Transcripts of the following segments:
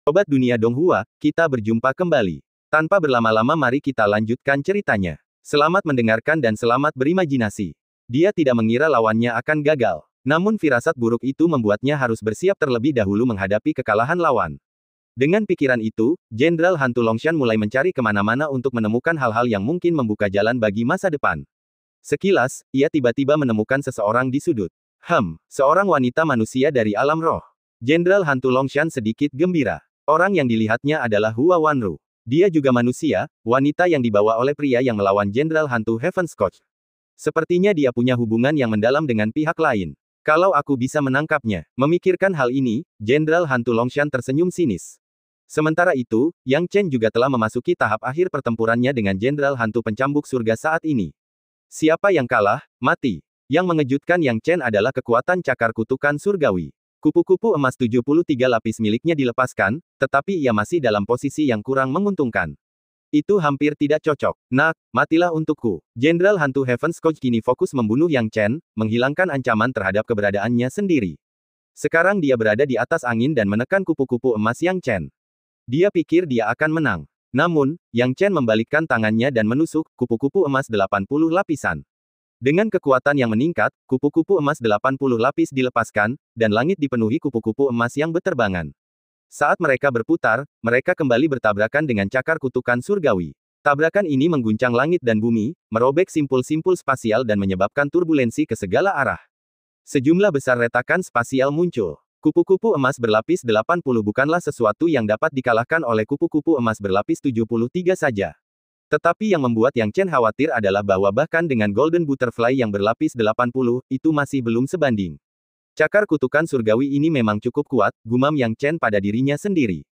Sobat Dunia Donghua, kita berjumpa kembali. Tanpa berlama-lama mari kita lanjutkan ceritanya. Selamat mendengarkan dan selamat berimajinasi. Dia tidak mengira lawannya akan gagal. Namun firasat buruk itu membuatnya harus bersiap terlebih dahulu menghadapi kekalahan lawan. Dengan pikiran itu, Jenderal Hantu Longshan mulai mencari kemana-mana untuk menemukan hal-hal yang mungkin membuka jalan bagi masa depan. Sekilas, ia tiba-tiba menemukan seseorang di sudut. Seorang wanita manusia dari alam roh. Jenderal Hantu Longshan sedikit gembira. Orang yang dilihatnya adalah Hua Wanru. Dia juga manusia, wanita yang dibawa oleh pria yang melawan Jenderal Hantu Heaven's Coach. Sepertinya dia punya hubungan yang mendalam dengan pihak lain. Kalau aku bisa menangkapnya. Memikirkan hal ini, Jenderal Hantu Longshan tersenyum sinis. Sementara itu, Yang Chen juga telah memasuki tahap akhir pertempurannya dengan Jenderal Hantu Pencambuk Surga saat ini. Siapa yang kalah, mati. Yang mengejutkan Yang Chen adalah kekuatan cakar kutukan surgawi. Kupu-kupu emas 73 lapis miliknya dilepaskan, tetapi ia masih dalam posisi yang kurang menguntungkan. Itu hampir tidak cocok. Nak, matilah untukku. Jenderal Hantu Heaven's Coach kini fokus membunuh Yang Chen, menghilangkan ancaman terhadap keberadaannya sendiri. Sekarang dia berada di atas angin dan menekan kupu-kupu emas Yang Chen. Dia pikir dia akan menang. Namun, Yang Chen membalikkan tangannya dan menusuk kupu-kupu emas 80 lapisan. Dengan kekuatan yang meningkat, kupu-kupu emas 80 lapis dilepaskan, dan langit dipenuhi kupu-kupu emas yang berterbangan. Saat mereka berputar, mereka kembali bertabrakan dengan cakar kutukan surgawi. Tabrakan ini mengguncang langit dan bumi, merobek simpul-simpul spasial dan menyebabkan turbulensi ke segala arah. Sejumlah besar retakan spasial muncul. Kupu-kupu emas berlapis 80 bukanlah sesuatu yang dapat dikalahkan oleh kupu-kupu emas berlapis 73 saja. Tetapi yang membuat Yang Chen khawatir adalah bahwa bahkan dengan Golden Butterfly yang berlapis 80, itu masih belum sebanding. Cakar kutukan surgawi ini memang cukup kuat, gumam Yang Chen pada dirinya sendiri.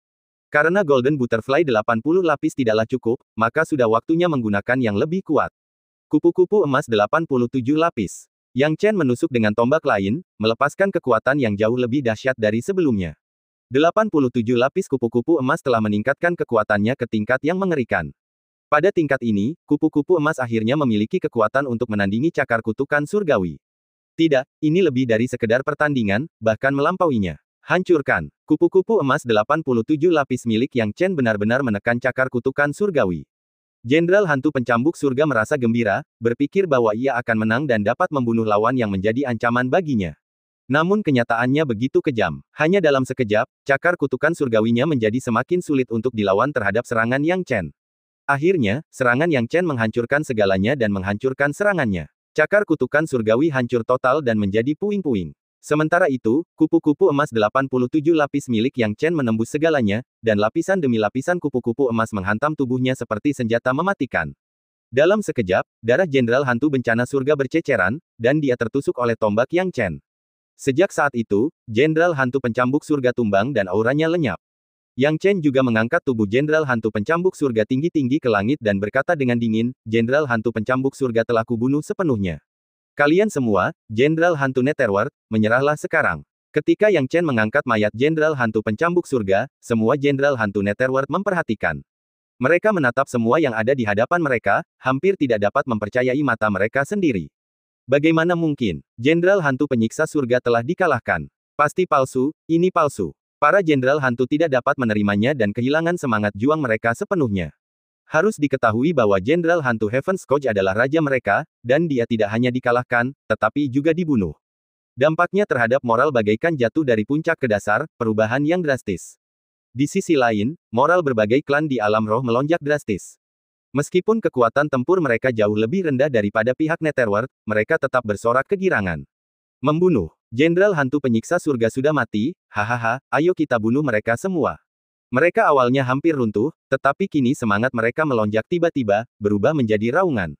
Karena Golden Butterfly 80 lapis tidaklah cukup, maka sudah waktunya menggunakan yang lebih kuat. Kupu-kupu emas 87 lapis. Yang Chen menusuk dengan tombak lain, melepaskan kekuatan yang jauh lebih dahsyat dari sebelumnya. 87 lapis kupu-kupu emas telah meningkatkan kekuatannya ke tingkat yang mengerikan. Pada tingkat ini, kupu-kupu emas akhirnya memiliki kekuatan untuk menandingi cakar kutukan surgawi. Tidak, ini lebih dari sekedar pertandingan, bahkan melampauinya. Hancurkan. Kupu-kupu emas 87 lapis milik Yang Chen benar-benar menekan cakar kutukan surgawi. Jenderal Hantu Pencambuk Surga merasa gembira, berpikir bahwa ia akan menang dan dapat membunuh lawan yang menjadi ancaman baginya. Namun kenyataannya begitu kejam. Hanya dalam sekejap, cakar kutukan surgawinya menjadi semakin sulit untuk dilawan terhadap serangan Yang Chen. Akhirnya, serangan Yang Chen menghancurkan segalanya dan menghancurkan serangannya. Cakar kutukan surgawi hancur total dan menjadi puing-puing. Sementara itu, kupu-kupu emas 87 lapis milik Yang Chen menembus segalanya, dan lapisan demi lapisan kupu-kupu emas menghantam tubuhnya seperti senjata mematikan. Dalam sekejap, darah Jenderal Hantu Bencana Surga berceceran, dan dia tertusuk oleh tombak Yang Chen. Sejak saat itu, Jenderal Hantu Pencambuk Surga tumbang dan auranya lenyap. Yang Chen juga mengangkat tubuh Jenderal Hantu Pencambuk Surga tinggi-tinggi ke langit dan berkata dengan dingin, Jenderal Hantu Pencambuk Surga telah kubunuh sepenuhnya. Kalian semua, Jenderal Hantu Netherworld, menyerahlah sekarang. Ketika Yang Chen mengangkat mayat Jenderal Hantu Pencambuk Surga, semua Jenderal Hantu Netherworld memperhatikan. Mereka menatap semua yang ada di hadapan mereka, hampir tidak dapat mempercayai mata mereka sendiri. Bagaimana mungkin? Jenderal Hantu Penyiksa Surga telah dikalahkan. Pasti palsu, ini palsu. Para jenderal hantu tidak dapat menerimanya dan kehilangan semangat juang mereka sepenuhnya. Harus diketahui bahwa Jenderal Hantu Heaven's Coach adalah raja mereka, dan dia tidak hanya dikalahkan, tetapi juga dibunuh. Dampaknya terhadap moral bagaikan jatuh dari puncak ke dasar, perubahan yang drastis. Di sisi lain, moral berbagai klan di alam roh melonjak drastis. Meskipun kekuatan tempur mereka jauh lebih rendah daripada pihak Netherworld, mereka tetap bersorak kegirangan. Membunuh. Jenderal Hantu Penyiksa Surga sudah mati, hahaha, ayo kita bunuh mereka semua. Mereka awalnya hampir runtuh, tetapi kini semangat mereka melonjak tiba-tiba, berubah menjadi raungan.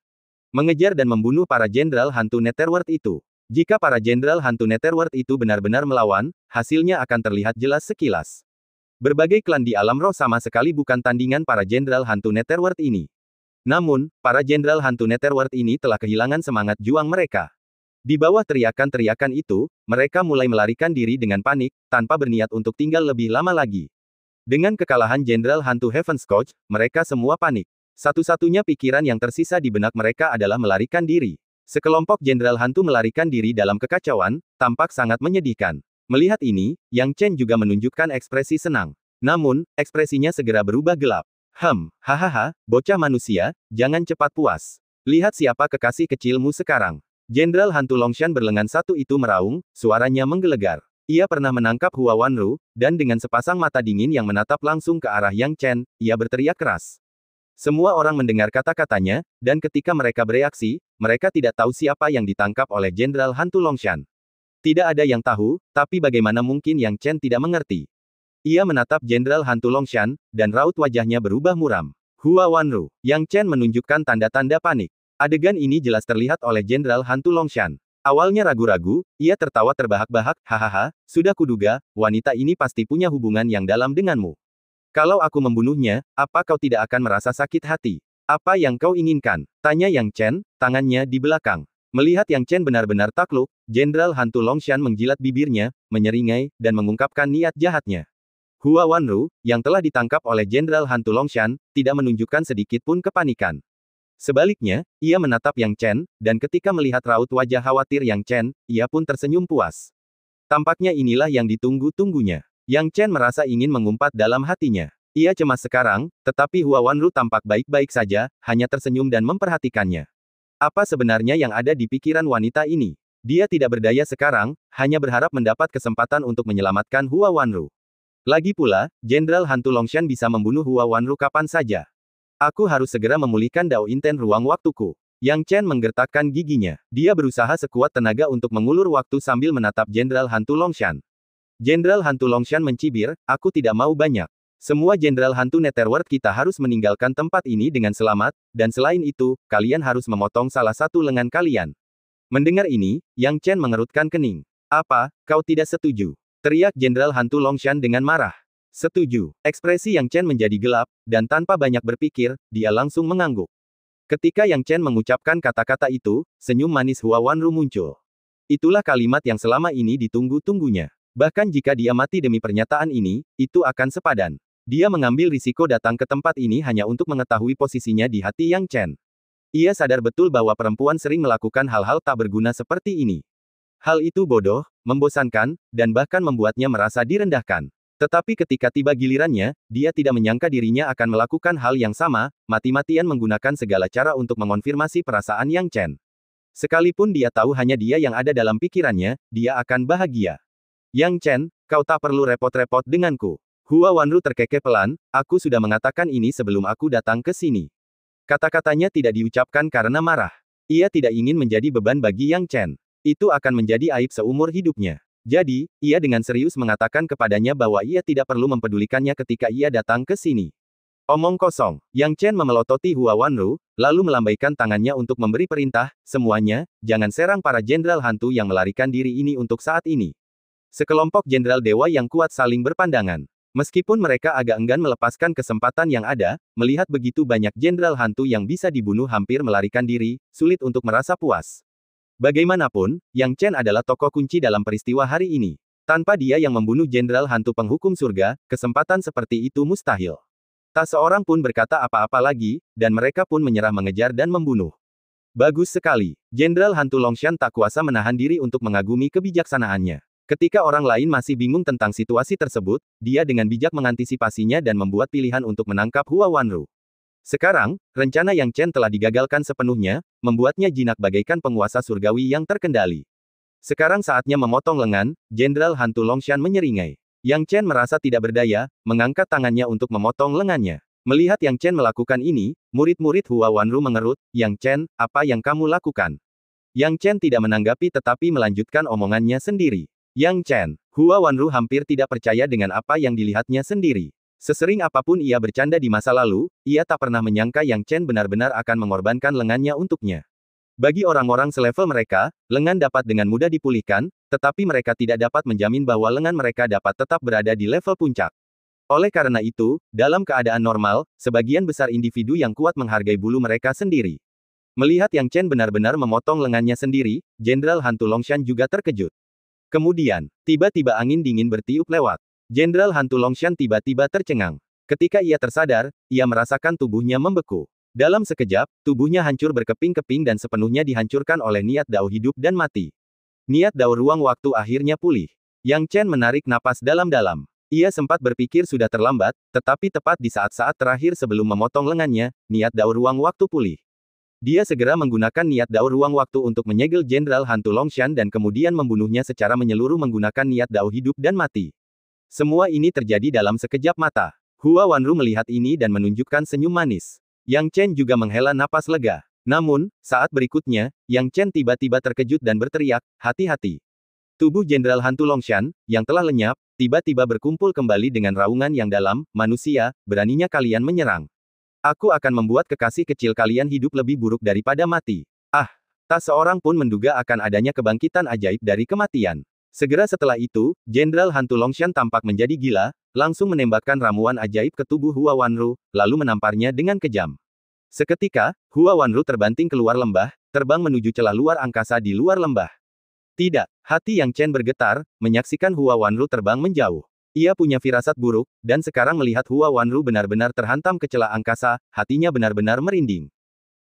Mengejar dan membunuh para Jenderal Hantu Netherworld itu. Jika para Jenderal Hantu Netherworld itu benar-benar melawan, hasilnya akan terlihat jelas sekilas. Berbagai klan di alam roh sama sekali bukan tandingan para Jenderal Hantu Netherworld ini. Namun, para Jenderal Hantu Netherworld ini telah kehilangan semangat juang mereka. Di bawah teriakan-teriakan itu, mereka mulai melarikan diri dengan panik, tanpa berniat untuk tinggal lebih lama lagi. Dengan kekalahan Jenderal Hantu Heaven's Coach, mereka semua panik. Satu-satunya pikiran yang tersisa di benak mereka adalah melarikan diri. Sekelompok Jenderal Hantu melarikan diri dalam kekacauan, tampak sangat menyedihkan. Melihat ini, Yang Chen juga menunjukkan ekspresi senang. Namun, ekspresinya segera berubah gelap. Hahaha, bocah manusia, jangan cepat puas. Lihat siapa kekasih kecilmu sekarang. Jenderal Hantu Longshan berlengan satu itu meraung, suaranya menggelegar. Ia pernah menangkap Hua Wanru, dan dengan sepasang mata dingin yang menatap langsung ke arah Yang Chen, ia berteriak keras. Semua orang mendengar kata-katanya, dan ketika mereka bereaksi, mereka tidak tahu siapa yang ditangkap oleh Jenderal Hantu Longshan. Tidak ada yang tahu, tapi bagaimana mungkin Yang Chen tidak mengerti. Ia menatap Jenderal Hantu Longshan, dan raut wajahnya berubah muram. Hua Wanru. Yang Chen menunjukkan tanda-tanda panik. Adegan ini jelas terlihat oleh Jenderal Hantu Longshan. Awalnya ragu-ragu, ia tertawa terbahak-bahak, hahaha, sudah kuduga, wanita ini pasti punya hubungan yang dalam denganmu. Kalau aku membunuhnya, apa kau tidak akan merasa sakit hati? Apa yang kau inginkan? Tanya Yang Chen, tangannya di belakang. Melihat Yang Chen benar-benar takluk, Jenderal Hantu Longshan menjilat bibirnya, menyeringai, dan mengungkapkan niat jahatnya. Hua Wanru, yang telah ditangkap oleh Jenderal Hantu Longshan, tidak menunjukkan sedikit pun kepanikan. Sebaliknya, ia menatap Yang Chen, dan ketika melihat raut wajah khawatir Yang Chen, ia pun tersenyum puas. Tampaknya inilah yang ditunggu-tunggunya. Yang Chen merasa ingin mengumpat dalam hatinya. Ia cemas sekarang, tetapi Hua Wanru tampak baik-baik saja, hanya tersenyum dan memperhatikannya. Apa sebenarnya yang ada di pikiran wanita ini? Dia tidak berdaya sekarang, hanya berharap mendapat kesempatan untuk menyelamatkan Hua Wanru. Lagi pula, Jenderal Hantu Longshan bisa membunuh Hua Wanru kapan saja. Aku harus segera memulihkan Dao Inten ruang waktuku. Yang Chen menggertakkan giginya. Dia berusaha sekuat tenaga untuk mengulur waktu sambil menatap Jenderal Hantu Longshan. Jenderal Hantu Longshan mencibir, aku tidak mau banyak. Semua Jenderal Hantu Netherworld kita harus meninggalkan tempat ini dengan selamat, dan selain itu, kalian harus memotong salah satu lengan kalian. Mendengar ini, Yang Chen mengerutkan kening. Apa, kau tidak setuju? Teriak Jenderal Hantu Longshan dengan marah. Setuju. Ekspresi Yang Chen menjadi gelap, dan tanpa banyak berpikir, dia langsung mengangguk. Ketika Yang Chen mengucapkan kata-kata itu, senyum manis Hua Wanru muncul. Itulah kalimat yang selama ini ditunggu-tunggunya. Bahkan jika dia mati demi pernyataan ini, itu akan sepadan. Dia mengambil risiko datang ke tempat ini hanya untuk mengetahui posisinya di hati Yang Chen. Ia sadar betul bahwa perempuan sering melakukan hal-hal tak berguna seperti ini. Hal itu bodoh, membosankan, dan bahkan membuatnya merasa direndahkan. Tetapi ketika tiba gilirannya, dia tidak menyangka dirinya akan melakukan hal yang sama, mati-matian menggunakan segala cara untuk mengonfirmasi perasaan Yang Chen. Sekalipun dia tahu hanya dia yang ada dalam pikirannya, dia akan bahagia. Yang Chen, kau tak perlu repot-repot denganku. Hua Wanru terkekeh pelan, aku sudah mengatakan ini sebelum aku datang ke sini. Kata-katanya tidak diucapkan karena marah. Ia tidak ingin menjadi beban bagi Yang Chen. Itu akan menjadi aib seumur hidupnya. Jadi, ia dengan serius mengatakan kepadanya bahwa ia tidak perlu mempedulikannya ketika ia datang ke sini. Omong kosong. Yang Chen memelototi Hua Wanru, lalu melambaikan tangannya untuk memberi perintah, semuanya, jangan serang para jenderal hantu yang melarikan diri ini untuk saat ini. Sekelompok jenderal dewa yang kuat saling berpandangan. Meskipun mereka agak enggan melepaskan kesempatan yang ada, melihat begitu banyak jenderal hantu yang bisa dibunuh hampir melarikan diri, sulit untuk merasa puas. Bagaimanapun, Yang Chen adalah tokoh kunci dalam peristiwa hari ini. Tanpa dia yang membunuh jenderal hantu penghukum surga, kesempatan seperti itu mustahil. Tak seorang pun berkata apa-apa lagi, dan mereka pun menyerah mengejar dan membunuh. Bagus sekali. Jenderal Hantu Longshan tak kuasa menahan diri untuk mengagumi kebijaksanaannya. Ketika orang lain masih bingung tentang situasi tersebut, dia dengan bijak mengantisipasinya dan membuat pilihan untuk menangkap Hua Wanru. Sekarang, rencana Yang Chen telah digagalkan sepenuhnya, membuatnya jinak bagaikan penguasa surgawi yang terkendali. Sekarang saatnya memotong lengan, Jenderal Hantu Longshan menyeringai. Yang Chen merasa tidak berdaya, mengangkat tangannya untuk memotong lengannya. Melihat Yang Chen melakukan ini, murid-murid Hua Wanru mengerut, Yang Chen, apa yang kamu lakukan? Yang Chen tidak menanggapi tetapi melanjutkan omongannya sendiri. Yang Chen, Hua Wanru hampir tidak percaya dengan apa yang dilihatnya sendiri. Sesering apapun ia bercanda di masa lalu, ia tak pernah menyangka Yang Chen benar-benar akan mengorbankan lengannya untuknya. Bagi orang-orang selevel mereka, lengan dapat dengan mudah dipulihkan, tetapi mereka tidak dapat menjamin bahwa lengan mereka dapat tetap berada di level puncak. Oleh karena itu, dalam keadaan normal, sebagian besar individu yang kuat menghargai bulu mereka sendiri. Melihat Yang Chen benar-benar memotong lengannya sendiri, Jenderal Hantu Longshan juga terkejut. Kemudian, tiba-tiba angin dingin bertiup lewat. Jenderal Hantu Longshan tiba-tiba tercengang. Ketika ia tersadar, ia merasakan tubuhnya membeku. Dalam sekejap, tubuhnya hancur berkeping-keping dan sepenuhnya dihancurkan oleh niat dao hidup dan mati. Niat dao ruang waktu akhirnya pulih. Yang Chen menarik napas dalam-dalam. Ia sempat berpikir sudah terlambat, tetapi tepat di saat-saat terakhir sebelum memotong lengannya, niat daur ruang waktu pulih. Dia segera menggunakan niat daur ruang waktu untuk menyegel Jenderal Hantu Longshan dan kemudian membunuhnya secara menyeluruh menggunakan niat dao hidup dan mati. Semua ini terjadi dalam sekejap mata. Hua Wanru melihat ini dan menunjukkan senyum manis. Yang Chen juga menghela napas lega. Namun, saat berikutnya, Yang Chen tiba-tiba terkejut dan berteriak, "Hati-hati!" Tubuh Jenderal Hantu Longshan, yang telah lenyap, tiba-tiba berkumpul kembali dengan raungan yang dalam. "Manusia, beraninya kalian menyerang. Aku akan membuat kekasih kecil kalian hidup lebih buruk daripada mati." Ah! Tak seorang pun menduga akan adanya kebangkitan ajaib dari kematian. Segera setelah itu, Jenderal Hantu Longshan tampak menjadi gila, langsung menembakkan ramuan ajaib ke tubuh Hua Wanru, lalu menamparnya dengan kejam. Seketika, Hua Wanru terbanting keluar lembah, terbang menuju celah luar angkasa di luar lembah. Tidak, hati Yang Chen bergetar, menyaksikan Hua Wanru terbang menjauh. Ia punya firasat buruk, dan sekarang melihat Hua Wanru benar-benar terhantam ke celah angkasa, hatinya benar-benar merinding.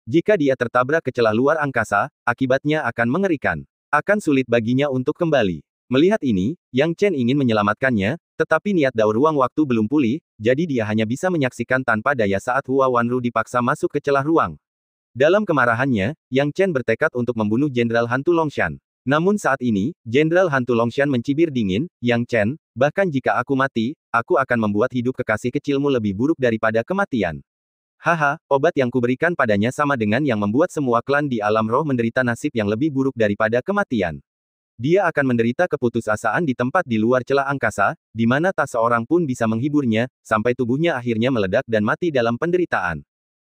Jika dia tertabrak ke celah luar angkasa, akibatnya akan mengerikan. Akan sulit baginya untuk kembali. Melihat ini, Yang Chen ingin menyelamatkannya, tetapi niat daur ruang waktu belum pulih, jadi dia hanya bisa menyaksikan tanpa daya saat Hua Wanru dipaksa masuk ke celah ruang. Dalam kemarahannya, Yang Chen bertekad untuk membunuh Jenderal Hantu Longshan. Namun saat ini, Jenderal Hantu Longshan mencibir dingin, "Yang Chen, bahkan jika aku mati, aku akan membuat hidup kekasih kecilmu lebih buruk daripada kematian. Haha, obat yang kuberikan padanya sama dengan yang membuat semua klan di alam roh menderita nasib yang lebih buruk daripada kematian. Dia akan menderita keputusasaan di tempat di luar celah angkasa, di mana tak seorang pun bisa menghiburnya, sampai tubuhnya akhirnya meledak dan mati dalam penderitaan."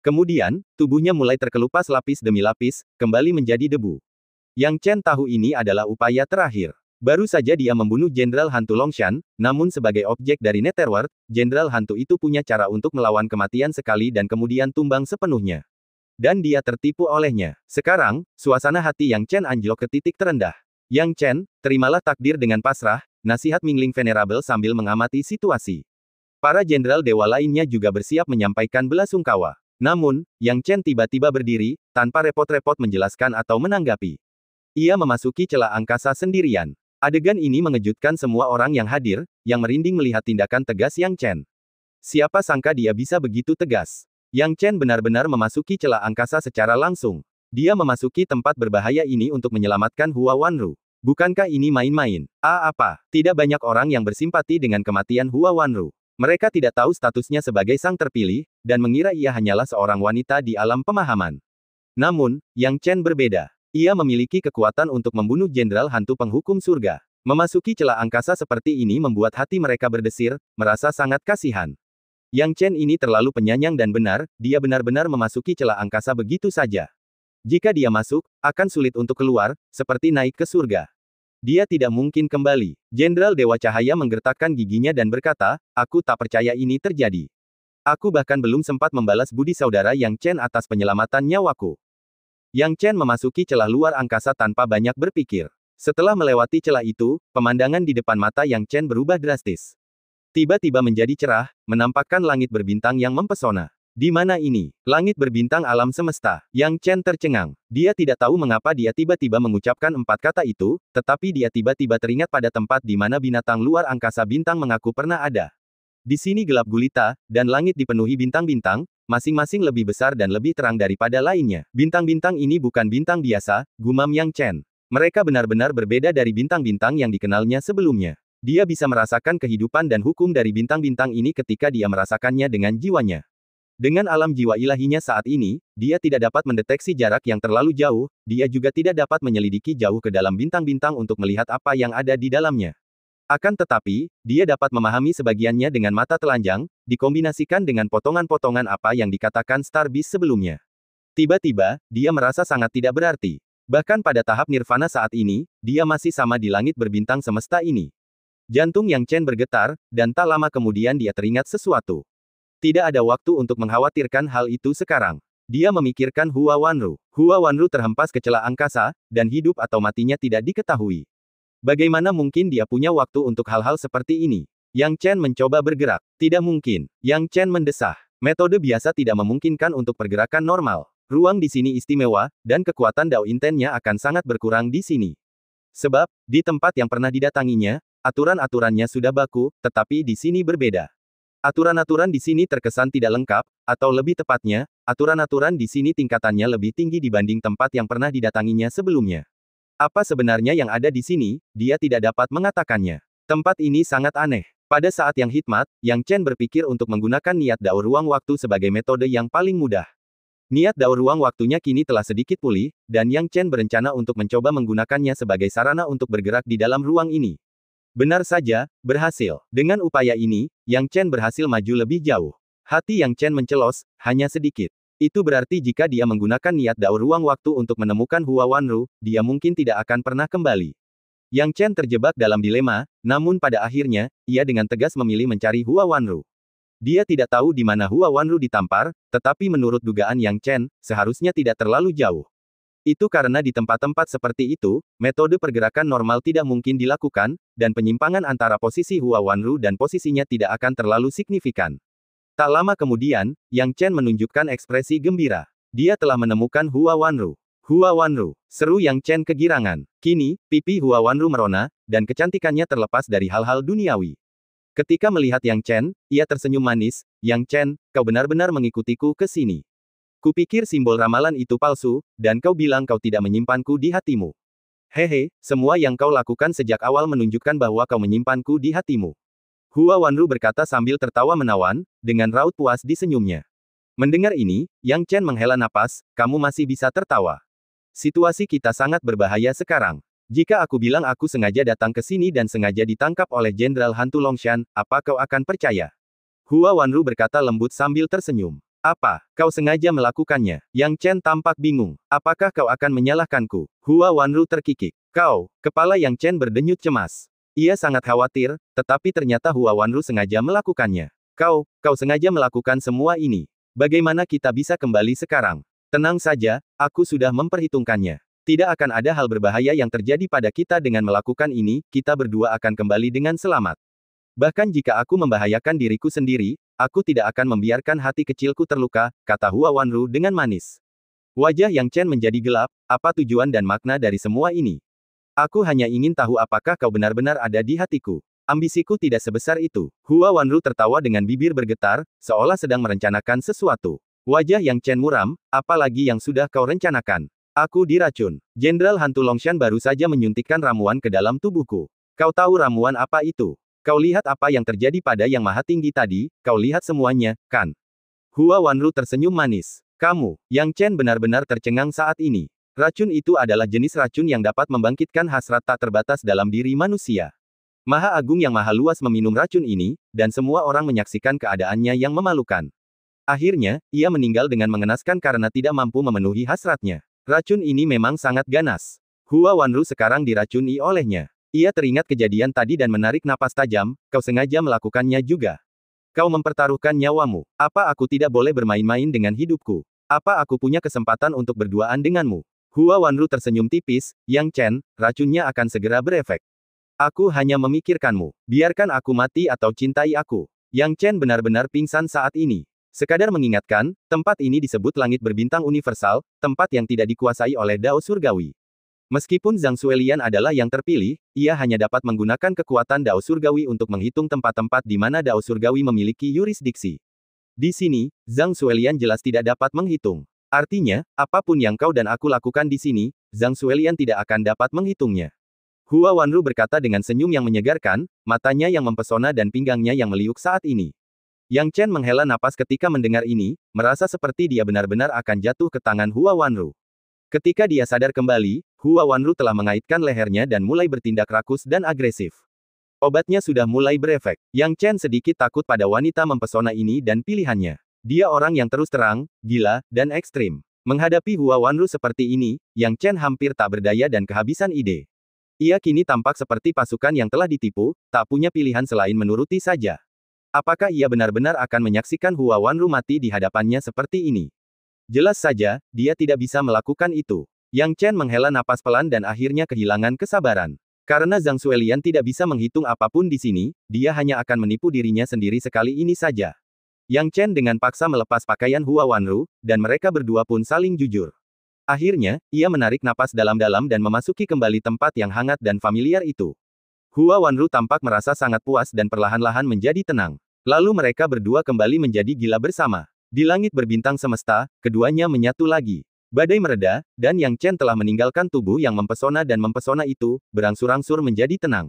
Kemudian, tubuhnya mulai terkelupas lapis demi lapis, kembali menjadi debu. Yang Chen tahu ini adalah upaya terakhir. Baru saja dia membunuh Jenderal Hantu Longshan, namun sebagai objek dari Netherworld, Jenderal Hantu itu punya cara untuk melawan kematian sekali dan kemudian tumbang sepenuhnya. Dan dia tertipu olehnya. Sekarang, suasana hati Yang Chen anjlok ke titik terendah. "Yang Chen, terimalah takdir dengan pasrah," nasihat Mingling Venerable sambil mengamati situasi. Para jenderal dewa lainnya juga bersiap menyampaikan belasungkawa. Namun, Yang Chen tiba-tiba berdiri, tanpa repot-repot menjelaskan atau menanggapi. Ia memasuki celah angkasa sendirian. Adegan ini mengejutkan semua orang yang hadir, yang merinding melihat tindakan tegas Yang Chen. Siapa sangka dia bisa begitu tegas. Yang Chen benar-benar memasuki celah angkasa secara langsung. Dia memasuki tempat berbahaya ini untuk menyelamatkan Hua Wanru. Bukankah ini main-main? Apa? Tidak banyak orang yang bersimpati dengan kematian Hua Wanru. Mereka tidak tahu statusnya sebagai sang terpilih, dan mengira ia hanyalah seorang wanita di alam pemahaman. Namun, Yang Chen berbeda. Ia memiliki kekuatan untuk membunuh Jenderal Hantu Penghukum Surga. Memasuki celah angkasa seperti ini membuat hati mereka berdesir, merasa sangat kasihan. Yang Chen ini terlalu penyayang dan benar, dia benar-benar memasuki celah angkasa begitu saja. Jika dia masuk, akan sulit untuk keluar, seperti naik ke surga. Dia tidak mungkin kembali. Jenderal Dewa Cahaya menggertakkan giginya dan berkata, "Aku tak percaya ini terjadi. Aku bahkan belum sempat membalas budi saudara Yang Chen atas penyelamatan nyawaku." Yang Chen memasuki celah luar angkasa tanpa banyak berpikir. Setelah melewati celah itu, pemandangan di depan mata Yang Chen berubah drastis. Tiba-tiba menjadi cerah, menampakkan langit berbintang yang mempesona. Di mana ini? Langit berbintang alam semesta. Yang Chen tercengang. Dia tidak tahu mengapa dia tiba-tiba mengucapkan 4 kata itu, tetapi dia tiba-tiba teringat pada tempat di mana binatang luar angkasa bintang mengaku pernah ada. Di sini gelap gulita, dan langit dipenuhi bintang-bintang, masing-masing lebih besar dan lebih terang daripada lainnya. Bintang-bintang ini bukan bintang biasa, gumam Yang Chen. Mereka benar-benar berbeda dari bintang-bintang yang dikenalnya sebelumnya. Dia bisa merasakan kehidupan dan hukum dari bintang-bintang ini ketika dia merasakannya dengan jiwanya. Dengan alam jiwa ilahinya saat ini, dia tidak dapat mendeteksi jarak yang terlalu jauh, dia juga tidak dapat menyelidiki jauh ke dalam bintang-bintang untuk melihat apa yang ada di dalamnya. Akan tetapi, dia dapat memahami sebagiannya dengan mata telanjang, dikombinasikan dengan potongan-potongan apa yang dikatakan Star Beast sebelumnya. Tiba-tiba, dia merasa sangat tidak berarti. Bahkan pada tahap nirvana saat ini, dia masih sama di langit berbintang semesta ini. Jantung Yang Chen bergetar, dan tak lama kemudian dia teringat sesuatu. Tidak ada waktu untuk mengkhawatirkan hal itu sekarang. Dia memikirkan Hua Wanru. Hua Wanru terhempas ke celah angkasa, dan hidup atau matinya tidak diketahui. Bagaimana mungkin dia punya waktu untuk hal-hal seperti ini? Yang Chen mencoba bergerak. Tidak mungkin. Yang Chen mendesah. Metode biasa tidak memungkinkan untuk pergerakan normal. Ruang di sini istimewa, dan kekuatan Dao Intennya akan sangat berkurang di sini. Sebab, di tempat yang pernah didatanginya, aturan-aturannya sudah baku, tetapi di sini berbeda. Aturan-aturan di sini terkesan tidak lengkap, atau lebih tepatnya, aturan-aturan di sini tingkatannya lebih tinggi dibanding tempat yang pernah didatanginya sebelumnya. Apa sebenarnya yang ada di sini, dia tidak dapat mengatakannya. Tempat ini sangat aneh. Pada saat yang hikmat, Yang Chen berpikir untuk menggunakan niat daur ruang waktu sebagai metode yang paling mudah. Niat daur ruang waktunya kini telah sedikit pulih, dan Yang Chen berencana untuk mencoba menggunakannya sebagai sarana untuk bergerak di dalam ruang ini. Benar saja, berhasil. Dengan upaya ini, Yang Chen berhasil maju lebih jauh. Hati Yang Chen mencelos, hanya sedikit. Itu berarti jika dia menggunakan niat daur ruang waktu untuk menemukan Hua Wanru, dia mungkin tidak akan pernah kembali. Yang Chen terjebak dalam dilema, namun pada akhirnya, ia dengan tegas memilih mencari Hua Wanru. Dia tidak tahu di mana Hua Wanru ditampar, tetapi menurut dugaan Yang Chen, seharusnya tidak terlalu jauh. Itu karena di tempat-tempat seperti itu, metode pergerakan normal tidak mungkin dilakukan, dan penyimpangan antara posisi Hua Wanru dan posisinya tidak akan terlalu signifikan. Tak lama kemudian, Yang Chen menunjukkan ekspresi gembira. Dia telah menemukan Hua Wanru. Hua Wanru, seru Yang Chen kegirangan. Kini, pipi Hua Wanru merona, dan kecantikannya terlepas dari hal-hal duniawi. Ketika melihat Yang Chen, ia tersenyum manis. Yang Chen, kau benar-benar mengikutiku ke sini. Kupikir simbol ramalan itu palsu, dan kau bilang kau tidak menyimpanku di hatimu. Hehe, semua yang kau lakukan sejak awal menunjukkan bahwa kau menyimpanku di hatimu. Hua Wanru berkata sambil tertawa menawan, dengan raut puas di senyumnya. Mendengar ini, Yang Chen menghela napas, kamu masih bisa tertawa. Situasi kita sangat berbahaya sekarang. Jika aku bilang aku sengaja datang ke sini dan sengaja ditangkap oleh Jenderal Hantu Longshan, apa kau akan percaya? Hua Wanru berkata lembut sambil tersenyum. Apa, kau sengaja melakukannya? Yang Chen tampak bingung. Apakah kau akan menyalahkanku? Hua Wanru terkikik. Kau, kepala Yang Chen berdenyut cemas. Ia sangat khawatir, tetapi ternyata Hua Wanru sengaja melakukannya. Kau sengaja melakukan semua ini. Bagaimana kita bisa kembali sekarang? Tenang saja, aku sudah memperhitungkannya. Tidak akan ada hal berbahaya yang terjadi pada kita dengan melakukan ini, kita berdua akan kembali dengan selamat. Bahkan jika aku membahayakan diriku sendiri, aku tidak akan membiarkan hati kecilku terluka, kata Hua Wanru dengan manis. Wajah Yang Chen menjadi gelap, apa tujuan dan makna dari semua ini? Aku hanya ingin tahu apakah kau benar-benar ada di hatiku. Ambisiku tidak sebesar itu. Hua Wanru tertawa dengan bibir bergetar, seolah sedang merencanakan sesuatu. Wajah Yang Chen muram, apalagi yang sudah kau rencanakan? Aku diracun. Jenderal Hantu Longshan baru saja menyuntikkan ramuan ke dalam tubuhku. Kau tahu ramuan apa itu? Kau lihat apa yang terjadi pada Yang Maha Tinggi tadi, kau lihat semuanya, kan? Hua Wanru tersenyum manis. Kamu, Yang Chen benar-benar tercengang saat ini. Racun itu adalah jenis racun yang dapat membangkitkan hasrat tak terbatas dalam diri manusia. Maha Agung yang Maha Luas meminum racun ini, dan semua orang menyaksikan keadaannya yang memalukan. Akhirnya, ia meninggal dengan mengenaskan karena tidak mampu memenuhi hasratnya. Racun ini memang sangat ganas. Hua Wanru sekarang diracuni olehnya. Ia teringat kejadian tadi dan menarik napas tajam, kau sengaja melakukannya juga. Kau mempertaruhkan nyawamu. Apa aku tidak boleh bermain-main dengan hidupku? Apa aku punya kesempatan untuk berduaan denganmu? Hua Wanru tersenyum tipis, Yang Chen, racunnya akan segera berefek. Aku hanya memikirkanmu. Biarkan aku mati atau cintai aku. Yang Chen benar-benar pingsan saat ini. Sekadar mengingatkan, tempat ini disebut langit berbintang universal, tempat yang tidak dikuasai oleh Dao Surgawi. Meskipun Zhang Suelian adalah yang terpilih, ia hanya dapat menggunakan kekuatan Dao Surgawi untuk menghitung tempat-tempat di mana Dao Surgawi memiliki yurisdiksi. Di sini, Zhang Suelian jelas tidak dapat menghitung. Artinya, apapun yang kau dan aku lakukan di sini, Zhang Suelian tidak akan dapat menghitungnya. Hua Wanru berkata dengan senyum yang menyegarkan, matanya yang mempesona dan pinggangnya yang meliuk saat ini. Yang Chen menghela napas ketika mendengar ini, merasa seperti dia benar-benar akan jatuh ke tangan Hua Wanru. Ketika dia sadar kembali, Hua Wanru telah mengaitkan lehernya dan mulai bertindak rakus dan agresif. Obatnya sudah mulai berefek. Yang Chen sedikit takut pada wanita mempesona ini dan pilihannya. Dia orang yang terus terang, gila, dan ekstrim. Menghadapi Hua Wanru seperti ini, Yang Chen hampir tak berdaya dan kehabisan ide. Ia kini tampak seperti pasukan yang telah ditipu, tak punya pilihan selain menuruti saja. Apakah ia benar-benar akan menyaksikan Hua Wanru mati di hadapannya seperti ini? Jelas saja, dia tidak bisa melakukan itu. Yang Chen menghela napas pelan dan akhirnya kehilangan kesabaran. Karena Zhang Suelian tidak bisa menghitung apapun di sini, dia hanya akan menipu dirinya sendiri sekali ini saja. Yang Chen dengan paksa melepas pakaian Hua Wanru, dan mereka berdua pun saling jujur. Akhirnya, ia menarik napas dalam-dalam dan memasuki kembali tempat yang hangat dan familiar itu. Hua Wanru tampak merasa sangat puas dan perlahan-lahan menjadi tenang. Lalu mereka berdua kembali menjadi gila bersama. Di langit berbintang semesta, keduanya menyatu lagi. Badai mereda, dan Yang Chen telah meninggalkan tubuh yang mempesona dan mempesona itu, berangsur-angsur menjadi tenang.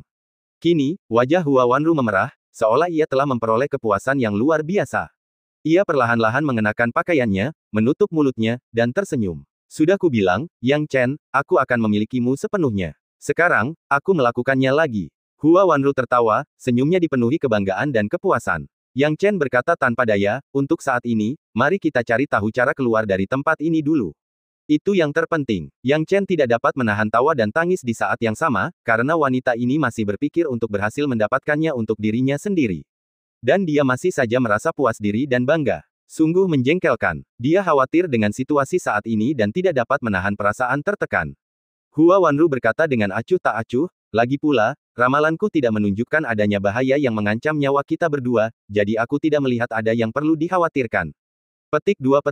Kini, wajah Hua Wanru memerah, seolah ia telah memperoleh kepuasan yang luar biasa. Ia perlahan-lahan mengenakan pakaiannya, menutup mulutnya, dan tersenyum. Sudah kubilang, Yang Chen, aku akan memilikimu sepenuhnya. Sekarang, aku melakukannya lagi. Hua Wanru tertawa, senyumnya dipenuhi kebanggaan dan kepuasan. Yang Chen berkata tanpa daya, untuk saat ini, mari kita cari tahu cara keluar dari tempat ini dulu. Itu yang terpenting. Yang Chen tidak dapat menahan tawa dan tangis di saat yang sama, karena wanita ini masih berpikir untuk berhasil mendapatkannya untuk dirinya sendiri. Dan dia masih saja merasa puas diri dan bangga. Sungguh menjengkelkan. Dia khawatir dengan situasi saat ini dan tidak dapat menahan perasaan tertekan. Hua Wanru berkata dengan acuh tak acuh, lagi pula, ramalanku tidak menunjukkan adanya bahaya yang mengancam nyawa kita berdua, jadi aku tidak melihat ada yang perlu dikhawatirkan. Petik 2.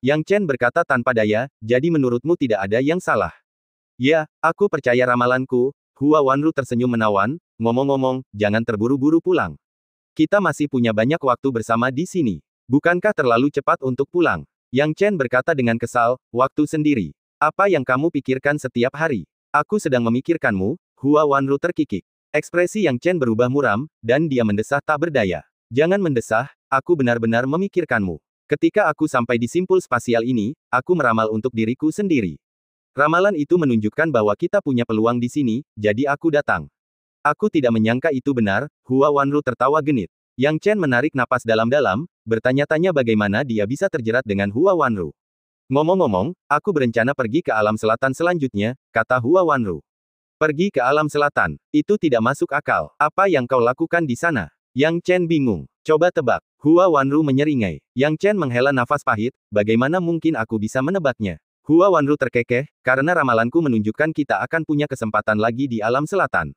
Yang Chen berkata tanpa daya, jadi menurutmu tidak ada yang salah. Ya, aku percaya ramalanku. Hua Wanru tersenyum menawan, ngomong-ngomong, jangan terburu-buru pulang. Kita masih punya banyak waktu bersama di sini. Bukankah terlalu cepat untuk pulang? Yang Chen berkata dengan kesal, waktu sendiri. Apa yang kamu pikirkan setiap hari? Aku sedang memikirkanmu. Hua Wanru terkikik. Ekspresi Yang Chen berubah muram, dan dia mendesah tak berdaya. Jangan mendesah, aku benar-benar memikirkanmu. Ketika aku sampai di simpul spasial ini, aku meramal untuk diriku sendiri. Ramalan itu menunjukkan bahwa kita punya peluang di sini, jadi aku datang. Aku tidak menyangka itu benar. Hua Wanru tertawa genit. Yang Chen menarik napas dalam-dalam, bertanya-tanya bagaimana dia bisa terjerat dengan Hua Wanru. Ngomong-ngomong, aku berencana pergi ke alam selatan selanjutnya, kata Hua Wanru. Pergi ke alam selatan, itu tidak masuk akal. Apa yang kau lakukan di sana? Yang Chen bingung. Coba tebak. Hua Wanru menyeringai. Yang Chen menghela nafas pahit, bagaimana mungkin aku bisa menebaknya? Hua Wanru terkekeh, karena ramalanku menunjukkan kita akan punya kesempatan lagi di alam selatan.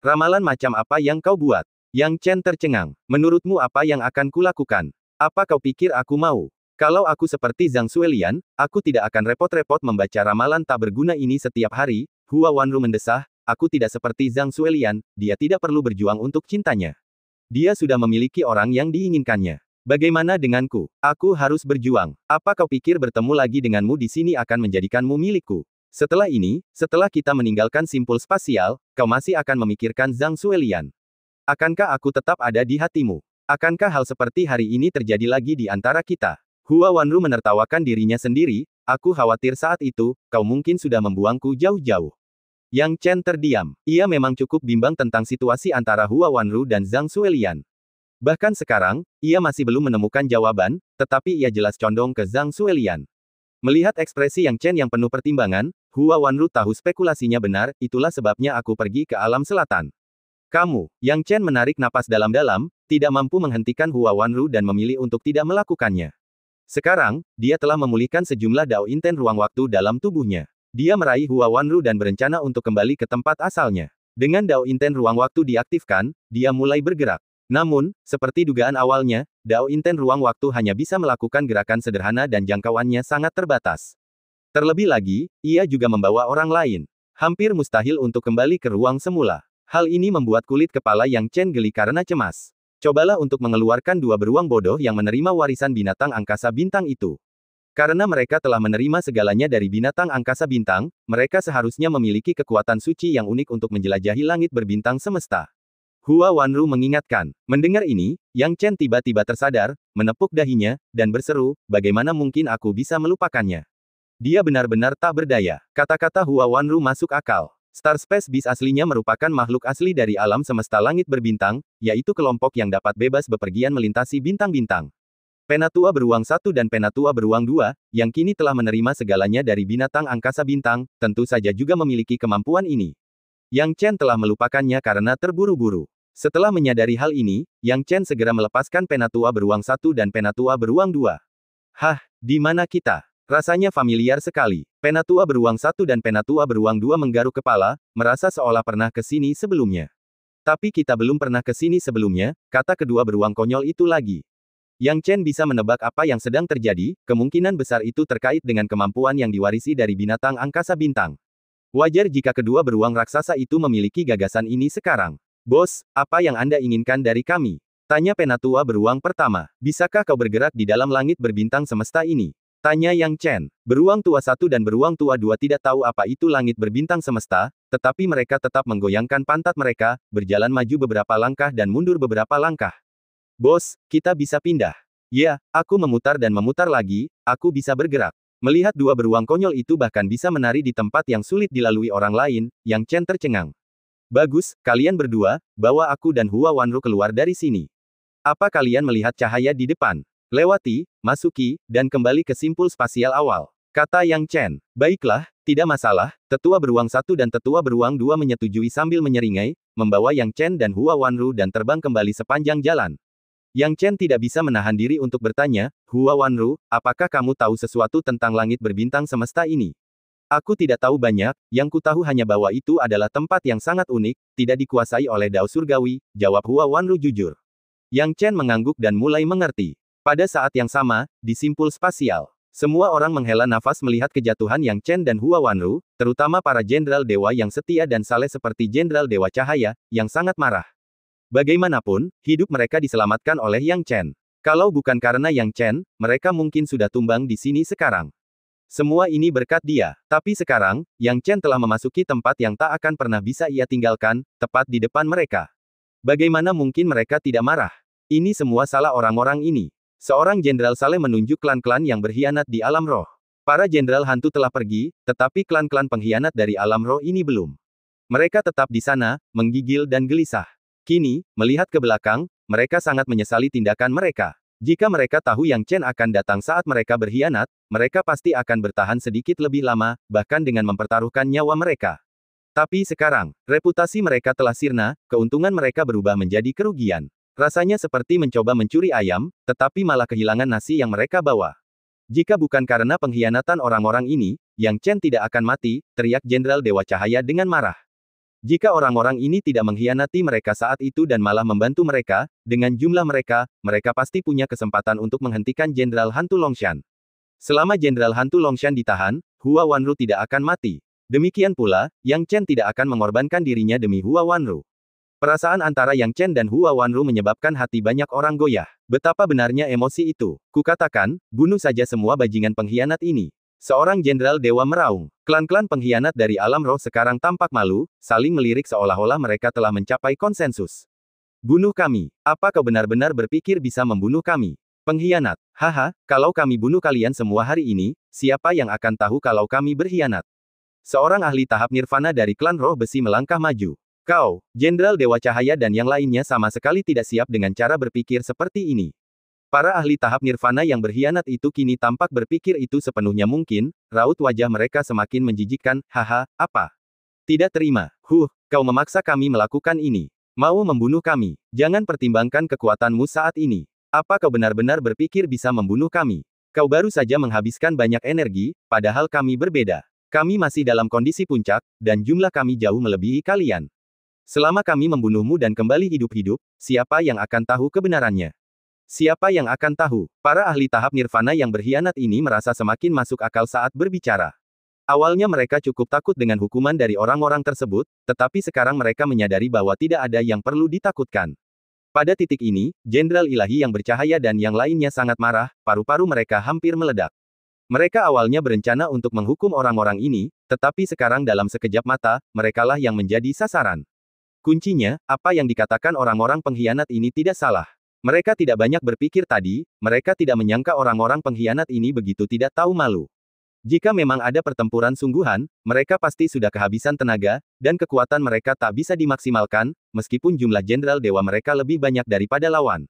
Ramalan macam apa yang kau buat? Yang Chen tercengang. Menurutmu apa yang akan kulakukan? Apa kau pikir aku mau? Kalau aku seperti Zhang Suelian, aku tidak akan repot-repot membaca ramalan tak berguna ini setiap hari. Hua Wanru mendesah, aku tidak seperti Zhang Suelian, dia tidak perlu berjuang untuk cintanya. Dia sudah memiliki orang yang diinginkannya. Bagaimana denganku? Aku harus berjuang. Apa kau pikir bertemu lagi denganmu di sini akan menjadikanmu milikku? Setelah ini, setelah kita meninggalkan simpul spasial, kau masih akan memikirkan Zhang Suelian. Akankah aku tetap ada di hatimu? Akankah hal seperti hari ini terjadi lagi di antara kita? Hua Wanru menertawakan dirinya sendiri, aku khawatir saat itu, kau mungkin sudah membuangku jauh-jauh. Yang Chen terdiam. Ia memang cukup bimbang tentang situasi antara Hua Wanru dan Zhang Suelian. Bahkan sekarang, ia masih belum menemukan jawaban, tetapi ia jelas condong ke Zhang Suelian. Melihat ekspresi Yang Chen yang penuh pertimbangan, Hua Wanru tahu spekulasinya benar, itulah sebabnya aku pergi ke alam selatan. Kamu, Yang Chen menarik napas dalam-dalam, tidak mampu menghentikan Hua Wanru dan memilih untuk tidak melakukannya. Sekarang, dia telah memulihkan sejumlah dao inten ruang waktu dalam tubuhnya. Dia meraih Hua Wanru dan berencana untuk kembali ke tempat asalnya. Dengan dao inten ruang waktu diaktifkan, dia mulai bergerak. Namun, seperti dugaan awalnya, dao inten ruang waktu hanya bisa melakukan gerakan sederhana dan jangkauannya sangat terbatas. Terlebih lagi, ia juga membawa orang lain. Hampir mustahil untuk kembali ke ruang semula. Hal ini membuat kulit kepala Yang Chen geli karena cemas. Cobalah untuk mengeluarkan dua beruang bodoh yang menerima warisan binatang angkasa bintang itu. Karena mereka telah menerima segalanya dari binatang angkasa bintang, mereka seharusnya memiliki kekuatan suci yang unik untuk menjelajahi langit berbintang semesta. Hua Wanru mengingatkan. Mendengar ini, Yang Chen tiba-tiba tersadar, menepuk dahinya, dan berseru, bagaimana mungkin aku bisa melupakannya? Dia benar-benar tak berdaya. Kata-kata Hua Wanru masuk akal. Star Space Beast aslinya merupakan makhluk asli dari alam semesta langit berbintang, yaitu kelompok yang dapat bebas bepergian melintasi bintang-bintang. Penatua Beruang 1 dan Penatua Beruang 2, yang kini telah menerima segalanya dari binatang angkasa bintang, tentu saja juga memiliki kemampuan ini. Yang Chen telah melupakannya karena terburu-buru. Setelah menyadari hal ini, Yang Chen segera melepaskan Penatua Beruang 1 dan Penatua Beruang 2. Hah, di mana kita? Rasanya familiar sekali. Penatua Beruang 1 dan Penatua Beruang 2 menggaruk kepala, merasa seolah pernah ke sini sebelumnya. Tapi kita belum pernah ke sini sebelumnya, kata kedua beruang konyol itu lagi. Yang Chen bisa menebak apa yang sedang terjadi, kemungkinan besar itu terkait dengan kemampuan yang diwarisi dari binatang angkasa bintang. Wajar jika kedua beruang raksasa itu memiliki gagasan ini sekarang. Bos, apa yang Anda inginkan dari kami? Tanya penatua beruang pertama. Bisakah kau bergerak di dalam langit berbintang semesta ini? Tanya Yang Chen. Beruang tua satu dan beruang tua dua tidak tahu apa itu langit berbintang semesta, tetapi mereka tetap menggoyangkan pantat mereka, berjalan maju beberapa langkah dan mundur beberapa langkah. Bos, kita bisa pindah. Ya, aku memutar dan memutar lagi, aku bisa bergerak. Melihat dua beruang konyol itu bahkan bisa menari di tempat yang sulit dilalui orang lain, Yang Chen tercengang. Bagus, kalian berdua, bawa aku dan Hua Wanru keluar dari sini. Apa kalian melihat cahaya di depan? Lewati, masuki, dan kembali ke simpul spasial awal. Kata Yang Chen. Baiklah, tidak masalah, tetua beruang satu dan tetua beruang dua menyetujui sambil menyeringai, membawa Yang Chen dan Hua Wanru dan terbang kembali sepanjang jalan. Yang Chen tidak bisa menahan diri untuk bertanya, Hua Wanru, apakah kamu tahu sesuatu tentang langit berbintang semesta ini? Aku tidak tahu banyak, yang ku tahu hanya bahwa itu adalah tempat yang sangat unik, tidak dikuasai oleh Dao Surgawi, jawab Hua Wanru jujur. Yang Chen mengangguk dan mulai mengerti. Pada saat yang sama, di simpul spasial, semua orang menghela nafas melihat kejatuhan Yang Chen dan Hua Wanru, terutama para jenderal dewa yang setia dan saleh seperti Jenderal Dewa Cahaya, yang sangat marah. Bagaimanapun, hidup mereka diselamatkan oleh Yang Chen. Kalau bukan karena Yang Chen, mereka mungkin sudah tumbang di sini sekarang. Semua ini berkat dia. Tapi sekarang, Yang Chen telah memasuki tempat yang tak akan pernah bisa ia tinggalkan, tepat di depan mereka. Bagaimana mungkin mereka tidak marah? Ini semua salah orang-orang ini. Seorang jenderal saleh menunjuk klan-klan yang berkhianat di alam roh. Para jenderal hantu telah pergi, tetapi klan-klan pengkhianat dari alam roh ini belum. Mereka tetap di sana, menggigil dan gelisah. Kini, melihat ke belakang, mereka sangat menyesali tindakan mereka. Jika mereka tahu Yang Chen akan datang saat mereka berkhianat, mereka pasti akan bertahan sedikit lebih lama, bahkan dengan mempertaruhkan nyawa mereka. Tapi sekarang, reputasi mereka telah sirna, keuntungan mereka berubah menjadi kerugian. Rasanya seperti mencoba mencuri ayam, tetapi malah kehilangan nasi yang mereka bawa. Jika bukan karena pengkhianatan orang-orang ini, Yang Chen tidak akan mati, teriak Jenderal Dewa Cahaya dengan marah. Jika orang-orang ini tidak mengkhianati mereka saat itu dan malah membantu mereka, dengan jumlah mereka, mereka pasti punya kesempatan untuk menghentikan Jenderal Hantu Longshan. Selama Jenderal Hantu Longshan ditahan, Hua Wanru tidak akan mati. Demikian pula, Yang Chen tidak akan mengorbankan dirinya demi Hua Wanru. Perasaan antara Yang Chen dan Hua Wanru menyebabkan hati banyak orang goyah. Betapa benarnya emosi itu. Kukatakan, bunuh saja semua bajingan pengkhianat ini. Seorang jenderal dewa meraung. Klan-klan pengkhianat dari alam roh sekarang tampak malu, saling melirik seolah-olah mereka telah mencapai konsensus. Bunuh kami. Apa kau benar-benar berpikir bisa membunuh kami? Pengkhianat. Haha, kalau kami bunuh kalian semua hari ini, siapa yang akan tahu kalau kami berkhianat? Seorang ahli tahap nirvana dari klan roh besi melangkah maju. Kau, Jenderal Dewa Cahaya dan yang lainnya sama sekali tidak siap dengan cara berpikir seperti ini. Para ahli tahap nirvana yang berkhianat itu kini tampak berpikir itu sepenuhnya mungkin, raut wajah mereka semakin menjijikkan, haha, apa? Tidak terima, kau memaksa kami melakukan ini. Mau membunuh kami, jangan pertimbangkan kekuatanmu saat ini. Apa kau benar-benar berpikir bisa membunuh kami? Kau baru saja menghabiskan banyak energi, padahal kami berbeda. Kami masih dalam kondisi puncak, dan jumlah kami jauh melebihi kalian. Selama kami membunuhmu dan kembali hidup-hidup, siapa yang akan tahu kebenarannya? Siapa yang akan tahu? Para ahli tahap nirvana yang berkhianat ini merasa semakin masuk akal saat berbicara. Awalnya mereka cukup takut dengan hukuman dari orang-orang tersebut, tetapi sekarang mereka menyadari bahwa tidak ada yang perlu ditakutkan. Pada titik ini, Jenderal Ilahi yang bercahaya dan yang lainnya sangat marah, paru-paru mereka hampir meledak. Mereka awalnya berencana untuk menghukum orang-orang ini, tetapi sekarang dalam sekejap mata, merekalah yang menjadi sasaran. Kuncinya, apa yang dikatakan orang-orang pengkhianat ini tidak salah. Mereka tidak banyak berpikir tadi, mereka tidak menyangka orang-orang pengkhianat ini begitu tidak tahu malu. Jika memang ada pertempuran sungguhan, mereka pasti sudah kehabisan tenaga, dan kekuatan mereka tak bisa dimaksimalkan, meskipun jumlah jenderal dewa mereka lebih banyak daripada lawan.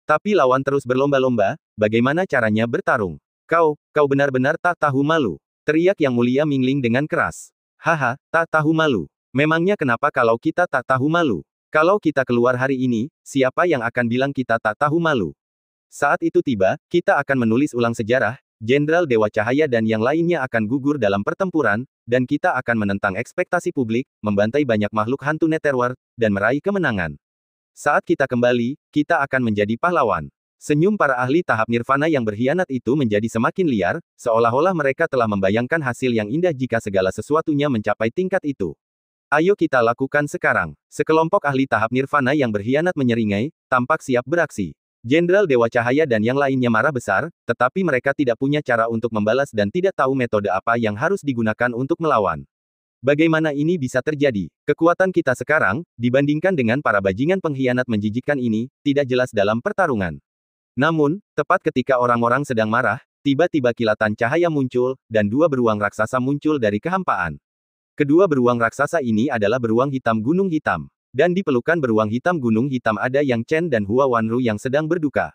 Tapi lawan terus berlomba-lomba, bagaimana caranya bertarung? Kau benar-benar tak tahu malu. Teriak Yang Mulia Mingling dengan keras. Haha, tak tahu malu. Memangnya kenapa kalau kita tak tahu malu? Kalau kita keluar hari ini, siapa yang akan bilang kita tak tahu malu? Saat itu tiba, kita akan menulis ulang sejarah, Jenderal Dewa Cahaya dan yang lainnya akan gugur dalam pertempuran, dan kita akan menentang ekspektasi publik, membantai banyak makhluk hantu Netherworld, dan meraih kemenangan. Saat kita kembali, kita akan menjadi pahlawan. Senyum para ahli tahap nirvana yang berkhianat itu menjadi semakin liar, seolah-olah mereka telah membayangkan hasil yang indah jika segala sesuatunya mencapai tingkat itu. Ayo kita lakukan sekarang. Sekelompok ahli tahap nirvana yang berkhianat menyeringai, tampak siap beraksi. Jenderal Dewa Cahaya dan yang lainnya marah besar, tetapi mereka tidak punya cara untuk membalas dan tidak tahu metode apa yang harus digunakan untuk melawan. Bagaimana ini bisa terjadi? Kekuatan kita sekarang, dibandingkan dengan para bajingan pengkhianat menjijikkan ini, tidak jelas dalam pertarungan. Namun, tepat ketika orang-orang sedang marah, tiba-tiba kilatan cahaya muncul, dan dua beruang raksasa muncul dari kehampaan. Kedua beruang raksasa ini adalah beruang hitam gunung hitam. Dan di pelukan beruang hitam gunung hitam ada Yang Chen dan Hua Wanru yang sedang berduka.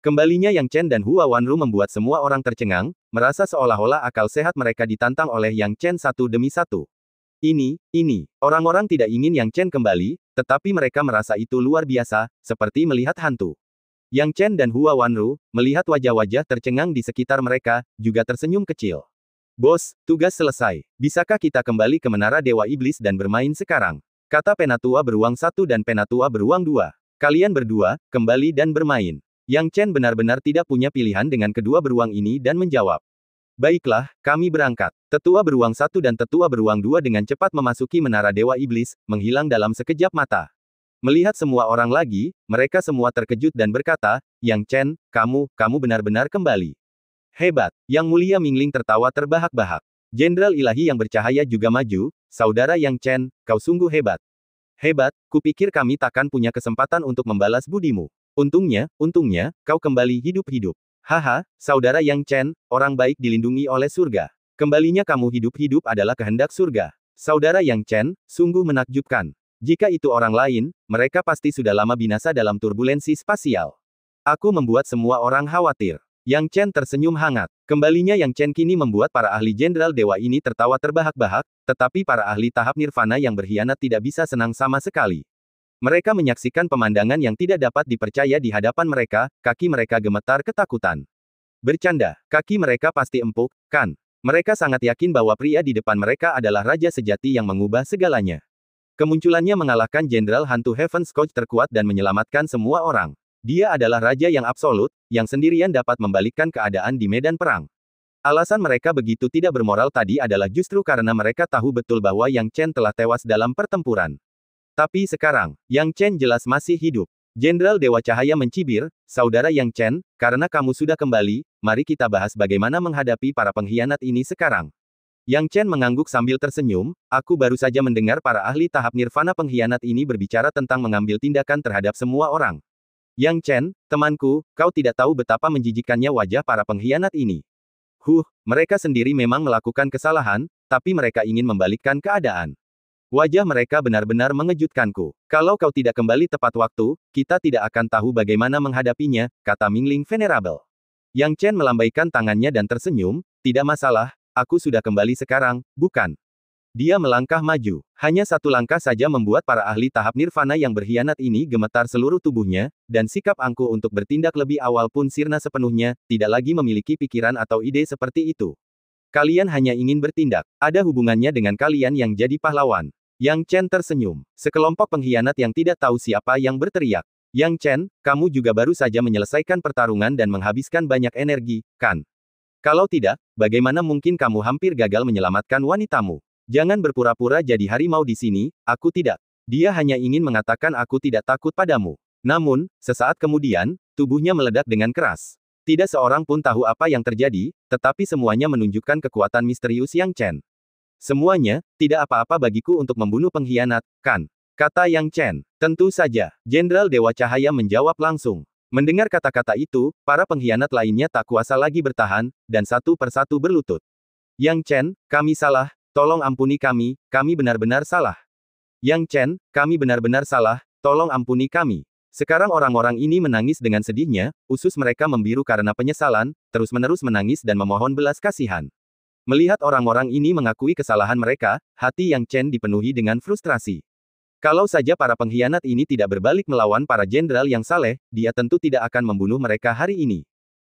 Kembalinya Yang Chen dan Hua Wanru membuat semua orang tercengang, merasa seolah-olah akal sehat mereka ditantang oleh Yang Chen satu demi satu. Ini, orang-orang tidak ingin Yang Chen kembali, tetapi mereka merasa itu luar biasa, seperti melihat hantu. Yang Chen dan Hua Wanru, melihat wajah-wajah tercengang di sekitar mereka, juga tersenyum kecil. Bos, tugas selesai. Bisakah kita kembali ke Menara Dewa Iblis dan bermain sekarang? Kata Penatua Beruang 1 dan Penatua Beruang 2. Kalian berdua, kembali dan bermain. Yang Chen benar-benar tidak punya pilihan dengan kedua beruang ini dan menjawab. Baiklah, kami berangkat. Tetua Beruang 1 dan Tetua Beruang 2 dengan cepat memasuki Menara Dewa Iblis, menghilang dalam sekejap mata. Melihat semua orang lagi, mereka semua terkejut dan berkata, Yang Chen, kamu benar-benar kembali. Hebat. Yang Mulia Mingling tertawa terbahak-bahak. Jenderal ilahi yang bercahaya juga maju, saudara Yang Chen, kau sungguh hebat. Hebat, kupikir kami takkan punya kesempatan untuk membalas budimu. Untungnya, kau kembali hidup-hidup. Haha, saudara Yang Chen, orang baik dilindungi oleh surga. Kembalinya kamu hidup-hidup adalah kehendak surga. Saudara Yang Chen, sungguh menakjubkan. Jika itu orang lain, mereka pasti sudah lama binasa dalam turbulensi spasial. Aku membuat semua orang khawatir. Yang Chen tersenyum hangat. Kembalinya Yang Chen kini membuat para ahli jenderal dewa ini tertawa terbahak-bahak, tetapi para ahli tahap nirvana yang berkhianat tidak bisa senang sama sekali. Mereka menyaksikan pemandangan yang tidak dapat dipercaya di hadapan mereka, kaki mereka gemetar ketakutan. Bercanda, kaki mereka pasti empuk, kan? Mereka sangat yakin bahwa pria di depan mereka adalah raja sejati yang mengubah segalanya. Kemunculannya mengalahkan Jenderal Hantu Heaven's Coach terkuat dan menyelamatkan semua orang. Dia adalah raja yang absolut, yang sendirian dapat membalikkan keadaan di medan perang. Alasan mereka begitu tidak bermoral tadi adalah justru karena mereka tahu betul bahwa Yang Chen telah tewas dalam pertempuran. Tapi sekarang, Yang Chen jelas masih hidup. Jenderal Dewa Cahaya mencibir, saudara Yang Chen, karena kamu sudah kembali, mari kita bahas bagaimana menghadapi para pengkhianat ini sekarang. Yang Chen mengangguk sambil tersenyum, aku baru saja mendengar para ahli tahap nirvana pengkhianat ini berbicara tentang mengambil tindakan terhadap semua orang. Yang Chen, temanku, kau tidak tahu betapa menjijikkannya wajah para pengkhianat ini. Mereka sendiri memang melakukan kesalahan, tapi mereka ingin membalikkan keadaan. Wajah mereka benar-benar mengejutkanku. Kalau kau tidak kembali tepat waktu, kita tidak akan tahu bagaimana menghadapinya, kata Mingling Venerable. Yang Chen melambaikan tangannya dan tersenyum, tidak masalah. Aku sudah kembali sekarang, bukan? Dia melangkah maju. Hanya satu langkah saja membuat para ahli tahap nirvana yang berkhianat ini gemetar seluruh tubuhnya, dan sikap angkuh untuk bertindak lebih awal pun sirna sepenuhnya, tidak lagi memiliki pikiran atau ide seperti itu. Kalian hanya ingin bertindak. Ada hubungannya dengan kalian yang jadi pahlawan. Yang Chen tersenyum. Sekelompok pengkhianat yang tidak tahu siapa yang berteriak. Yang Chen, kamu juga baru saja menyelesaikan pertarungan dan menghabiskan banyak energi, kan? Kalau tidak, bagaimana mungkin kamu hampir gagal menyelamatkan wanitamu? Jangan berpura-pura jadi harimau di sini, aku tidak. Dia hanya ingin mengatakan aku tidak takut padamu. Namun, sesaat kemudian, tubuhnya meledak dengan keras. Tidak seorang pun tahu apa yang terjadi, tetapi semuanya menunjukkan kekuatan misterius Yang Chen. Semuanya, tidak apa-apa bagiku untuk membunuh pengkhianat, kan? Kata Yang Chen. Tentu saja, Jenderal Dewa Cahaya menjawab langsung. Mendengar kata-kata itu, para pengkhianat lainnya tak kuasa lagi bertahan, dan satu persatu berlutut. Yang Chen, kami salah, tolong ampuni kami benar-benar salah. Yang Chen, kami benar-benar salah, tolong ampuni kami. Sekarang orang-orang ini menangis dengan sedihnya, usus mereka membiru karena penyesalan, terus-menerus menangis dan memohon belas kasihan. Melihat orang-orang ini mengakui kesalahan mereka, hati Yang Chen dipenuhi dengan frustrasi. Kalau saja para pengkhianat ini tidak berbalik melawan para jenderal yang saleh, dia tentu tidak akan membunuh mereka hari ini.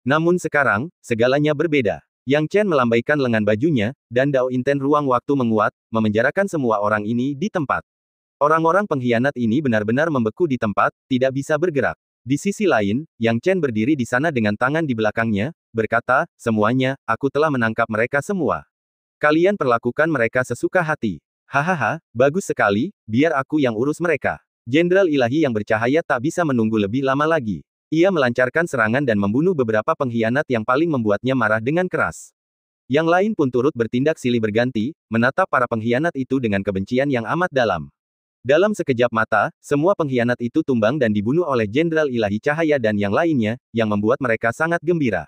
Namun sekarang, segalanya berbeda. Yang Chen melambaikan lengan bajunya, dan dao inten ruang waktu menguat, memenjarakan semua orang ini di tempat. Orang-orang pengkhianat ini benar-benar membeku di tempat, tidak bisa bergerak. Di sisi lain, Yang Chen berdiri di sana dengan tangan di belakangnya, berkata, semuanya, aku telah menangkap mereka semua. Kalian perlakukan mereka sesuka hati. Hahaha, bagus sekali, biar aku yang urus mereka. Jenderal Ilahi yang bercahaya tak bisa menunggu lebih lama lagi. Ia melancarkan serangan dan membunuh beberapa pengkhianat yang paling membuatnya marah dengan keras. Yang lain pun turut bertindak silih berganti, menatap para pengkhianat itu dengan kebencian yang amat dalam. Dalam sekejap mata, semua pengkhianat itu tumbang dan dibunuh oleh Jenderal Ilahi Cahaya dan yang lainnya, yang membuat mereka sangat gembira.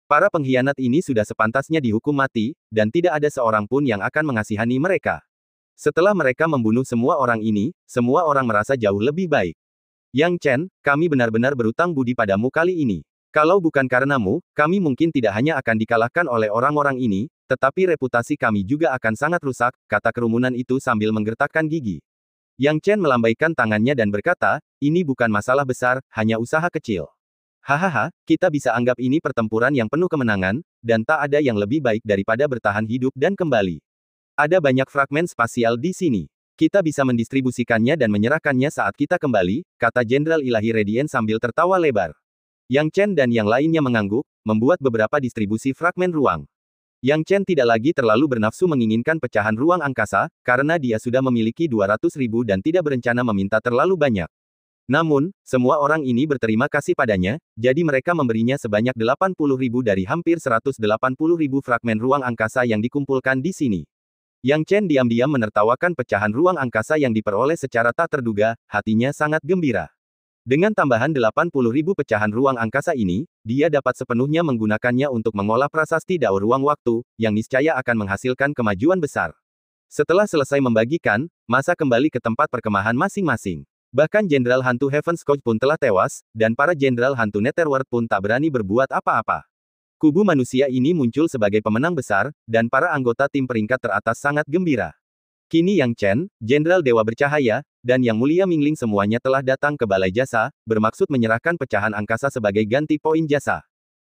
Para pengkhianat ini sudah sepantasnya dihukum mati, dan tidak ada seorang pun yang akan mengasihani mereka. Setelah mereka membunuh semua orang ini, semua orang merasa jauh lebih baik. Yang Chen, kami benar-benar berutang budi padamu kali ini. Kalau bukan karenamu, kami mungkin tidak hanya akan dikalahkan oleh orang-orang ini, tetapi reputasi kami juga akan sangat rusak, kata kerumunan itu sambil menggertakkan gigi. Yang Chen melambaikan tangannya dan berkata, ini bukan masalah besar, hanya usaha kecil. Hahaha, kita bisa anggap ini pertempuran yang penuh kemenangan, dan tak ada yang lebih baik daripada bertahan hidup dan kembali. Ada banyak fragmen spasial di sini. Kita bisa mendistribusikannya dan menyerahkannya saat kita kembali, kata Jenderal Ilahi Radiant sambil tertawa lebar. Yang Chen dan yang lainnya mengangguk, membuat beberapa distribusi fragmen ruang. Yang Chen tidak lagi terlalu bernafsu menginginkan pecahan ruang angkasa, karena dia sudah memiliki 200.000 dan tidak berencana meminta terlalu banyak. Namun, semua orang ini berterima kasih padanya, jadi mereka memberinya sebanyak 80.000 dari hampir 180.000 fragmen ruang angkasa yang dikumpulkan di sini. Yang Chen diam-diam menertawakan pecahan ruang angkasa yang diperoleh secara tak terduga, hatinya sangat gembira. Dengan tambahan 80.000 pecahan ruang angkasa ini, dia dapat sepenuhnya menggunakannya untuk mengolah prasasti Dao Ruang Waktu, yang niscaya akan menghasilkan kemajuan besar. Setelah selesai membagikan, masa kembali ke tempat perkemahan masing-masing. Bahkan Jenderal Hantu Heaven's Coach pun telah tewas, dan para Jenderal Hantu Netherworld pun tak berani berbuat apa-apa. Kubu manusia ini muncul sebagai pemenang besar, dan para anggota tim peringkat teratas sangat gembira. Kini Yang Chen, Jenderal Dewa Bercahaya, dan Yang Mulia Mingling semuanya telah datang ke Balai Jasa, bermaksud menyerahkan pecahan angkasa sebagai ganti poin jasa.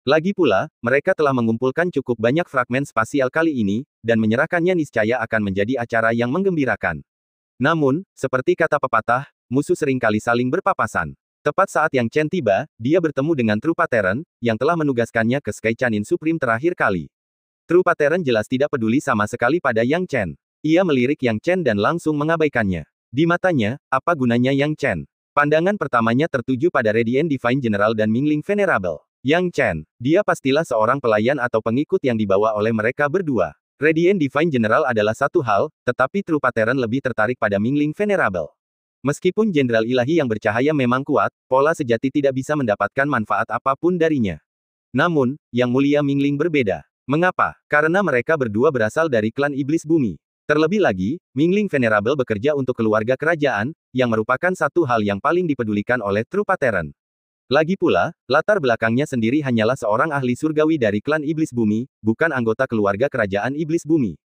Lagi pula, mereka telah mengumpulkan cukup banyak fragmen spasial kali ini, dan menyerahkannya niscaya akan menjadi acara yang menggembirakan. Namun, seperti kata pepatah, musuh seringkali saling berpapasan. Tepat saat Yang Chen tiba, dia bertemu dengan True Pattern, yang telah menugaskannya ke Sky Chanin Supreme terakhir kali. True Pattern jelas tidak peduli sama sekali pada Yang Chen. Ia melirik Yang Chen dan langsung mengabaikannya. Di matanya, apa gunanya Yang Chen? Pandangan pertamanya tertuju pada Radiant Divine General dan Mingling Venerable. Yang Chen, dia pastilah seorang pelayan atau pengikut yang dibawa oleh mereka berdua. Radiant Divine General adalah satu hal, tetapi True Pattern lebih tertarik pada Mingling Venerable. Meskipun Jenderal Ilahi yang bercahaya memang kuat, pola sejati tidak bisa mendapatkan manfaat apapun darinya. Namun, Yang Mulia Mingling berbeda. Mengapa? Karena mereka berdua berasal dari klan Iblis Bumi. Terlebih lagi, Mingling Venerable bekerja untuk keluarga kerajaan, yang merupakan satu hal yang paling dipedulikan oleh True Pattern. Lagi pula, latar belakangnya sendiri hanyalah seorang ahli surgawi dari klan Iblis Bumi, bukan anggota keluarga kerajaan Iblis Bumi.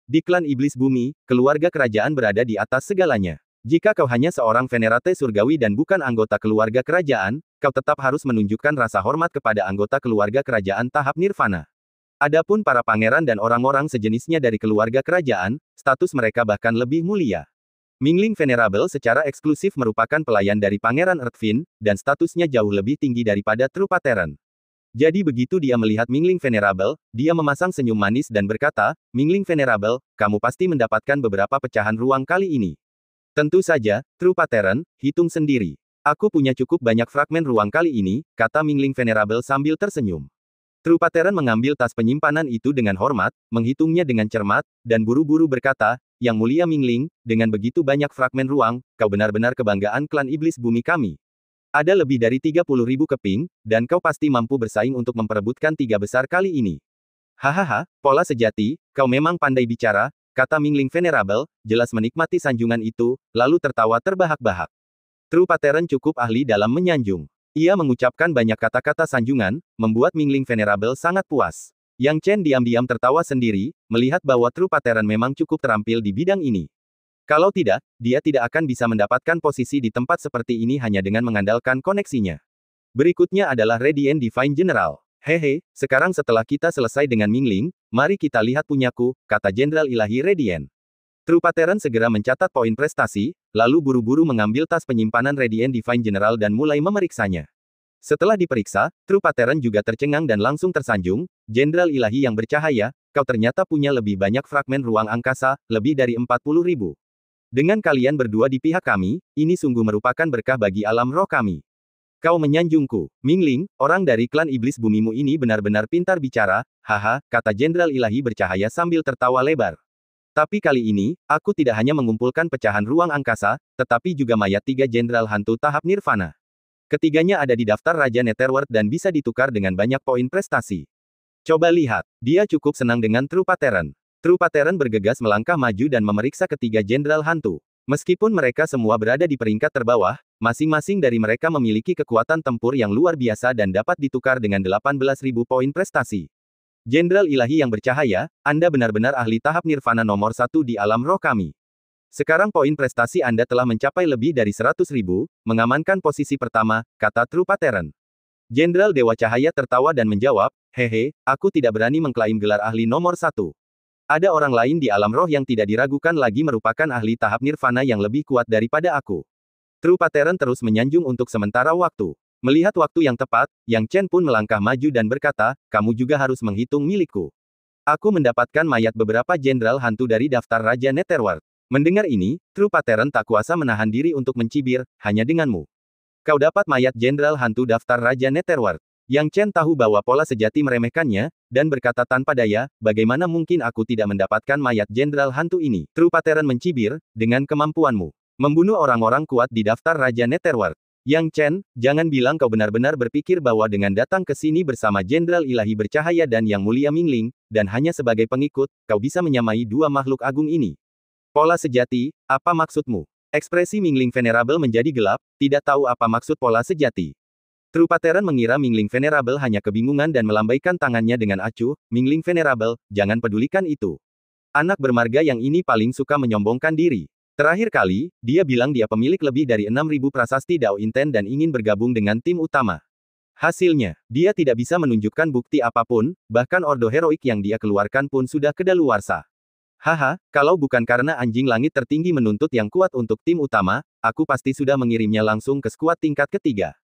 Di klan Iblis Bumi, keluarga kerajaan berada di atas segalanya. Jika kau hanya seorang venerate surgawi dan bukan anggota keluarga kerajaan, kau tetap harus menunjukkan rasa hormat kepada anggota keluarga kerajaan tahap nirvana. Adapun para pangeran dan orang-orang sejenisnya dari keluarga kerajaan, status mereka bahkan lebih mulia. Mingling Venerable secara eksklusif merupakan pelayan dari Pangeran Earthfin, dan statusnya jauh lebih tinggi daripada True Pattern. Jadi begitu dia melihat Mingling Venerable, dia memasang senyum manis dan berkata, Mingling Venerable, kamu pasti mendapatkan beberapa pecahan ruang kali ini. Tentu saja, True Pattern, hitung sendiri. Aku punya cukup banyak fragmen ruang kali ini, kata Mingling Venerable sambil tersenyum. True Pattern mengambil tas penyimpanan itu dengan hormat, menghitungnya dengan cermat, dan buru-buru berkata, Yang Mulia Mingling, dengan begitu banyak fragmen ruang, kau benar-benar kebanggaan klan Iblis Bumi kami. Ada lebih dari 30.000 keping, dan kau pasti mampu bersaing untuk memperebutkan 3 besar kali ini. Hahaha, pola sejati, kau memang pandai bicara, kata Mingling Venerable, jelas menikmati sanjungan itu, lalu tertawa terbahak-bahak. True Pattern cukup ahli dalam menyanjung. Ia mengucapkan banyak kata-kata sanjungan, membuat Mingling Venerable sangat puas. Yang Chen diam-diam tertawa sendiri, melihat bahwa True Pattern memang cukup terampil di bidang ini. Kalau tidak, dia tidak akan bisa mendapatkan posisi di tempat seperti ini hanya dengan mengandalkan koneksinya. Berikutnya adalah Radiant Divine General. Hehe, sekarang setelah kita selesai dengan Mingling, mari kita lihat punyaku, kata Jenderal Ilahi Radiant. True Pattern segera mencatat poin prestasi, lalu buru-buru mengambil tas penyimpanan Radiant Divine General dan mulai memeriksanya. Setelah diperiksa, True Pattern juga tercengang dan langsung tersanjung, Jenderal Ilahi yang bercahaya, kau ternyata punya lebih banyak fragmen ruang angkasa, lebih dari 40.000. Dengan kalian berdua di pihak kami, ini sungguh merupakan berkah bagi alam roh kami. Kau menyanjungku, Mingling, orang dari klan iblis bumimu ini benar-benar pintar bicara, haha, kata Jenderal Ilahi bercahaya sambil tertawa lebar. Tapi kali ini, aku tidak hanya mengumpulkan pecahan ruang angkasa, tetapi juga mayat 3 jenderal hantu tahap nirvana. Ketiganya ada di daftar Raja Netherworld dan bisa ditukar dengan banyak poin prestasi. Coba lihat, dia cukup senang dengan True Pattern. True Pattern bergegas melangkah maju dan memeriksa ketiga jenderal hantu. Meskipun mereka semua berada di peringkat terbawah, masing-masing dari mereka memiliki kekuatan tempur yang luar biasa dan dapat ditukar dengan 18.000 poin prestasi. Jenderal Ilahi yang bercahaya, Anda benar-benar ahli tahap nirvana nomor 1 di alam roh kami. Sekarang poin prestasi Anda telah mencapai lebih dari 100.000, mengamankan posisi pertama, kata True Pattern. Jenderal Dewa Cahaya tertawa dan menjawab, hehe, aku tidak berani mengklaim gelar ahli nomor 1. Ada orang lain di alam roh yang tidak diragukan lagi merupakan ahli tahap nirvana yang lebih kuat daripada aku. True Pattern terus menyanjung untuk sementara waktu. Melihat waktu yang tepat, Yang Chen pun melangkah maju dan berkata, kamu juga harus menghitung milikku. Aku mendapatkan mayat beberapa jenderal hantu dari daftar Raja Netherworld. Mendengar ini, True Pattern tak kuasa menahan diri untuk mencibir, hanya denganmu. Kau dapat mayat jenderal hantu daftar Raja Netherworld. Yang Chen tahu bahwa pola sejati meremehkannya, dan berkata tanpa daya, bagaimana mungkin aku tidak mendapatkan mayat jenderal hantu ini? True Pattern mencibir, dengan kemampuanmu. Membunuh orang-orang kuat di daftar Raja Netherworld. Yang Chen, jangan bilang kau benar-benar berpikir bahwa dengan datang ke sini bersama Jenderal Ilahi bercahaya dan Yang Mulia Mingling, dan hanya sebagai pengikut, kau bisa menyamai dua makhluk agung ini. Pola sejati, apa maksudmu? Ekspresi Mingling Venerable menjadi gelap, tidak tahu apa maksud pola sejati. True Pattern mengira Mingling Venerable hanya kebingungan dan melambaikan tangannya dengan acuh, Mingling Venerable, jangan pedulikan itu. Anak bermarga yang ini paling suka menyombongkan diri. Terakhir kali, dia bilang dia pemilik lebih dari 6.000 prasasti Dao Inten dan ingin bergabung dengan tim utama. Hasilnya, dia tidak bisa menunjukkan bukti apapun, bahkan ordo heroik yang dia keluarkan pun sudah kedaluarsa. Haha, kalau bukan karena anjing langit tertinggi menuntut yang kuat untuk tim utama, aku pasti sudah mengirimnya langsung ke skuad tingkat ketiga.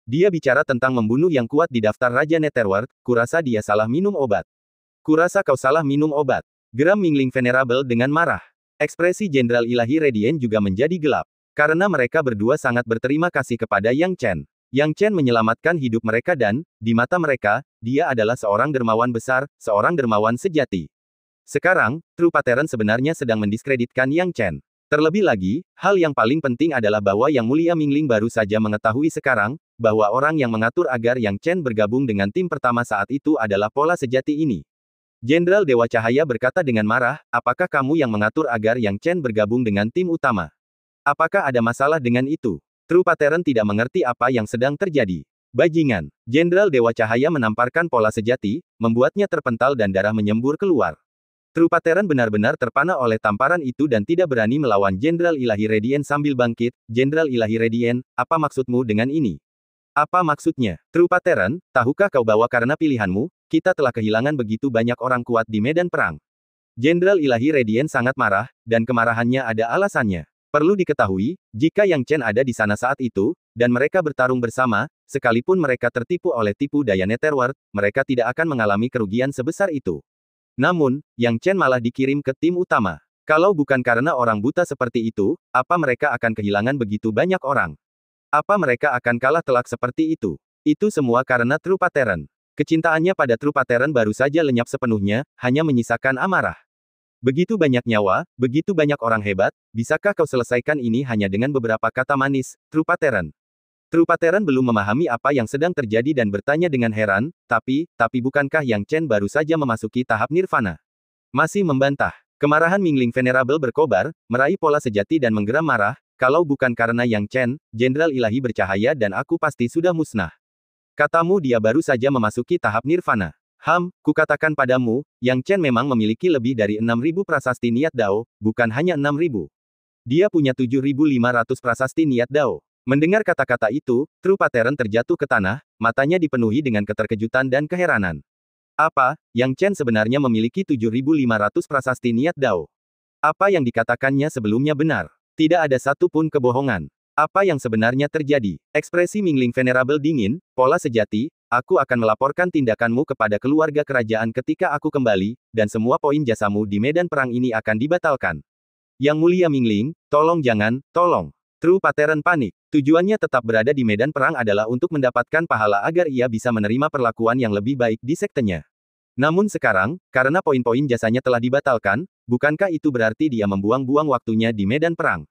Dia bicara tentang membunuh yang kuat di daftar Raja Netherworld, kurasa dia salah minum obat. Kurasa kau salah minum obat. Geram Mingling Venerable dengan marah. Ekspresi Jenderal Ilahi Radiant juga menjadi gelap. Karena mereka berdua sangat berterima kasih kepada Yang Chen. Yang Chen menyelamatkan hidup mereka dan, di mata mereka, dia adalah seorang dermawan besar, seorang dermawan sejati. Sekarang, True Pattern sebenarnya sedang mendiskreditkan Yang Chen. Terlebih lagi, hal yang paling penting adalah bahwa Yang Mulia Mingling baru saja mengetahui sekarang, bahwa orang yang mengatur agar Yang Chen bergabung dengan tim pertama saat itu adalah pola sejati ini. Jenderal Dewa Cahaya berkata dengan marah, apakah kamu yang mengatur agar Yang Chen bergabung dengan tim utama? Apakah ada masalah dengan itu? True Pattern tidak mengerti apa yang sedang terjadi. Bajingan. Jenderal Dewa Cahaya menamparkan pola sejati, membuatnya terpental dan darah menyembur keluar. True Pattern benar-benar terpana oleh tamparan itu dan tidak berani melawan Jenderal Ilahi Radiant sambil bangkit. Jenderal Ilahi Radiant, apa maksudmu dengan ini? Apa maksudnya? True Pattern, tahukah kau bahwa karena pilihanmu, kita telah kehilangan begitu banyak orang kuat di medan perang? Jenderal Ilahi Radiant sangat marah, dan kemarahannya ada alasannya. Perlu diketahui, jika Yang Chen ada di sana saat itu, dan mereka bertarung bersama, sekalipun mereka tertipu oleh tipu daya Netherworld, mereka tidak akan mengalami kerugian sebesar itu. Namun, Yang Chen malah dikirim ke tim utama. Kalau bukan karena orang buta seperti itu, apa mereka akan kehilangan begitu banyak orang? Apa mereka akan kalah telak seperti itu? Itu semua karena True Pattern. Kecintaannya pada True Pattern baru saja lenyap sepenuhnya, hanya menyisakan amarah. Begitu banyak nyawa, begitu banyak orang hebat, bisakah kau selesaikan ini hanya dengan beberapa kata manis, True Pattern? True Pattern belum memahami apa yang sedang terjadi dan bertanya dengan heran, tapi bukankah Yang Chen baru saja memasuki tahap nirvana? Masih membantah. Kemarahan Mingling Venerable berkobar, meraih pola sejati dan menggeram marah, kalau bukan karena Yang Chen, Jenderal Ilahi bercahaya dan aku pasti sudah musnah. Katamu dia baru saja memasuki tahap nirvana. Kukatakan padamu, Yang Chen memang memiliki lebih dari 6.000 prasasti niat Dao, bukan hanya 6.000. Dia punya 7.500 prasasti niat Dao. Mendengar kata-kata itu, True Pattern terjatuh ke tanah, matanya dipenuhi dengan keterkejutan dan keheranan. Apa, Yang Chen sebenarnya memiliki 7.500 prasasti niat Dao? Apa yang dikatakannya sebelumnya benar? Tidak ada satu pun kebohongan. Apa yang sebenarnya terjadi? Ekspresi Mingling Venerable dingin, pola sejati, aku akan melaporkan tindakanmu kepada keluarga kerajaan ketika aku kembali, dan semua poin jasamu di medan perang ini akan dibatalkan. Yang Mulia Mingling, tolong jangan, tolong. True Pattern panik. Tujuannya tetap berada di medan perang adalah untuk mendapatkan pahala agar ia bisa menerima perlakuan yang lebih baik di sektenya. Namun sekarang, karena poin-poin jasanya telah dibatalkan, bukankah itu berarti dia membuang-buang waktunya di medan perang?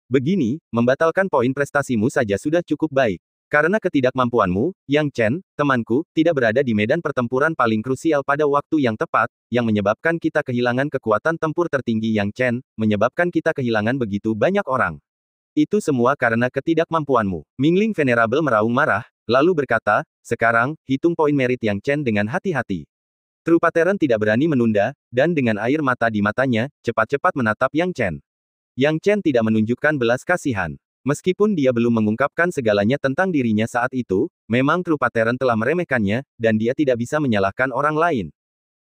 Begini, membatalkan poin prestasimu saja sudah cukup baik. Karena ketidakmampuanmu, Yang Chen, temanku, tidak berada di medan pertempuran paling krusial pada waktu yang tepat, yang menyebabkan kita kehilangan kekuatan tempur tertinggi Yang Chen, menyebabkan kita kehilangan begitu banyak orang. Itu semua karena ketidakmampuanmu. Mingling Venerable meraung marah, lalu berkata, sekarang, hitung poin merit Yang Chen dengan hati-hati. True Pattern tidak berani menunda, dan dengan air mata di matanya, cepat-cepat menatap Yang Chen. Yang Chen tidak menunjukkan belas kasihan. Meskipun dia belum mengungkapkan segalanya tentang dirinya saat itu, memang True Pattern telah meremehkannya, dan dia tidak bisa menyalahkan orang lain.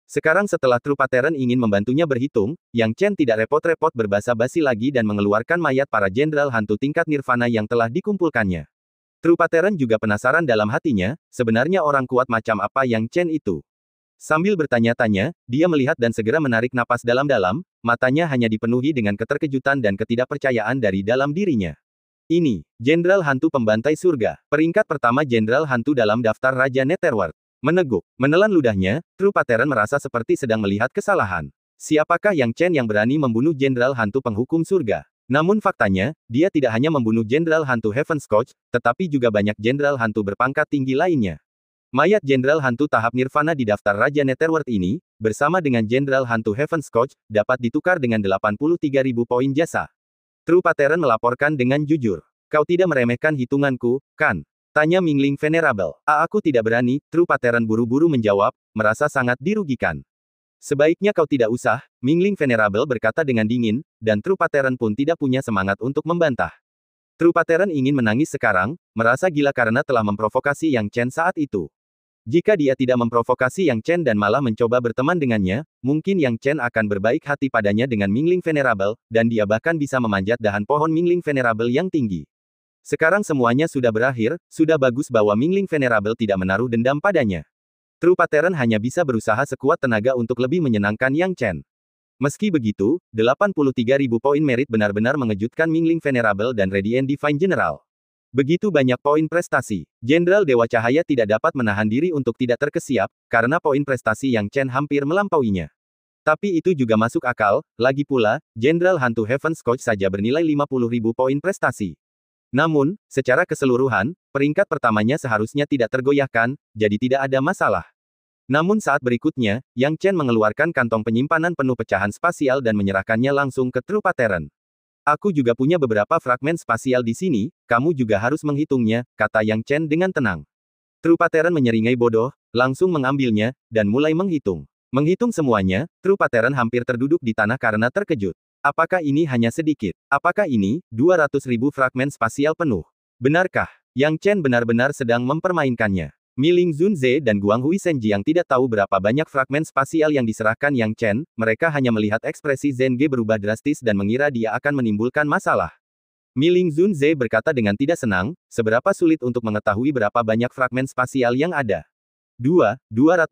Sekarang setelah True Pattern ingin membantunya berhitung, Yang Chen tidak repot-repot berbasa-basi lagi dan mengeluarkan mayat para jenderal hantu tingkat nirvana yang telah dikumpulkannya. True Pattern juga penasaran dalam hatinya, sebenarnya orang kuat macam apa Yang Chen itu. Sambil bertanya-tanya, dia melihat dan segera menarik napas dalam-dalam, matanya hanya dipenuhi dengan keterkejutan dan ketidakpercayaan dari dalam dirinya. Ini, Jenderal Hantu Pembantai Surga, peringkat pertama Jenderal Hantu dalam daftar Raja Netherworld. Meneguk, menelan ludahnya, True Pattern merasa seperti sedang melihat kesalahan. Siapakah Yang Chen yang berani membunuh Jenderal Hantu Penghukum Surga? Namun faktanya, dia tidak hanya membunuh Jenderal Hantu Heaven's Coach, tetapi juga banyak Jenderal Hantu berpangkat tinggi lainnya. Mayat Jenderal Hantu tahap Nirvana di daftar Raja Netherworld ini, bersama dengan Jenderal Hantu Heaven's Coach, dapat ditukar dengan 83.000 poin jasa. True Pattern melaporkan dengan jujur. Kau tidak meremehkan hitunganku, kan? Tanya Mingling Venerable. Aku tidak berani, True Pattern buru-buru menjawab, merasa sangat dirugikan. Sebaiknya kau tidak usah, Mingling Venerable berkata dengan dingin, dan True Pattern pun tidak punya semangat untuk membantah. True Pattern ingin menangis sekarang, merasa gila karena telah memprovokasi Yang Chen saat itu. Jika dia tidak memprovokasi Yang Chen dan malah mencoba berteman dengannya, mungkin Yang Chen akan berbaik hati padanya dengan Mingling Venerable, dan dia bahkan bisa memanjat dahan pohon Mingling Venerable yang tinggi. Sekarang semuanya sudah berakhir, sudah bagus bahwa Mingling Venerable tidak menaruh dendam padanya. True Pattern hanya bisa berusaha sekuat tenaga untuk lebih menyenangkan Yang Chen. Meski begitu, 83.000 poin merit benar-benar mengejutkan Mingling Venerable dan Radiant Divine General. Begitu banyak poin prestasi, Jenderal Dewa Cahaya tidak dapat menahan diri untuk tidak terkesiap, karena poin prestasi Yang Chen hampir melampauinya. Tapi itu juga masuk akal, lagi pula, Jenderal Hantu Heaven's Coach saja bernilai 50.000 poin prestasi. Namun, secara keseluruhan, peringkat pertamanya seharusnya tidak tergoyahkan, jadi tidak ada masalah. Namun saat berikutnya, Yang Chen mengeluarkan kantong penyimpanan penuh pecahan spasial dan menyerahkannya langsung ke True Pattern. Aku juga punya beberapa fragmen spasial di sini, kamu juga harus menghitungnya, kata Yang Chen dengan tenang. True Pattern menyeringai bodoh, langsung mengambilnya, dan mulai menghitung. Menghitung semuanya, True Pattern hampir terduduk di tanah karena terkejut. Apakah ini hanya sedikit? Apakah ini, 200.000 fragmen spasial penuh? Benarkah? Yang Chen benar-benar sedang mempermainkannya. Miling Zunze dan Guang Hui Senji yang tidak tahu berapa banyak fragmen spasial yang diserahkan Yang Chen, mereka hanya melihat ekspresi Zenge berubah drastis dan mengira dia akan menimbulkan masalah. Miling Zunze berkata dengan tidak senang, seberapa sulit untuk mengetahui berapa banyak fragmen spasial yang ada. 200.000.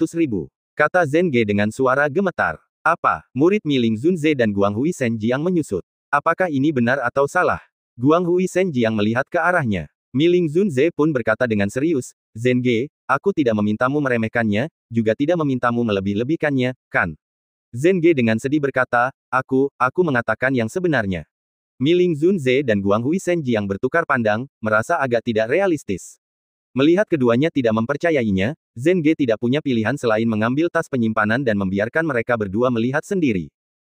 Kata Zenge dengan suara gemetar. Apa? Murid Miling Zunze dan Guang Hui Senji yang menyusut. Apakah ini benar atau salah? Guang Hui Senji yang melihat ke arahnya. Miling Zunze pun berkata dengan serius, Zenge, aku tidak memintamu meremehkannya, juga tidak memintamu melebih-lebihkannya, kan? Zenge dengan sedih berkata, aku mengatakan yang sebenarnya. Miling Zunze dan Guang Hui Senji yang bertukar pandang, merasa agak tidak realistis. Melihat keduanya tidak mempercayainya, Zenge tidak punya pilihan selain mengambil tas penyimpanan dan membiarkan mereka berdua melihat sendiri.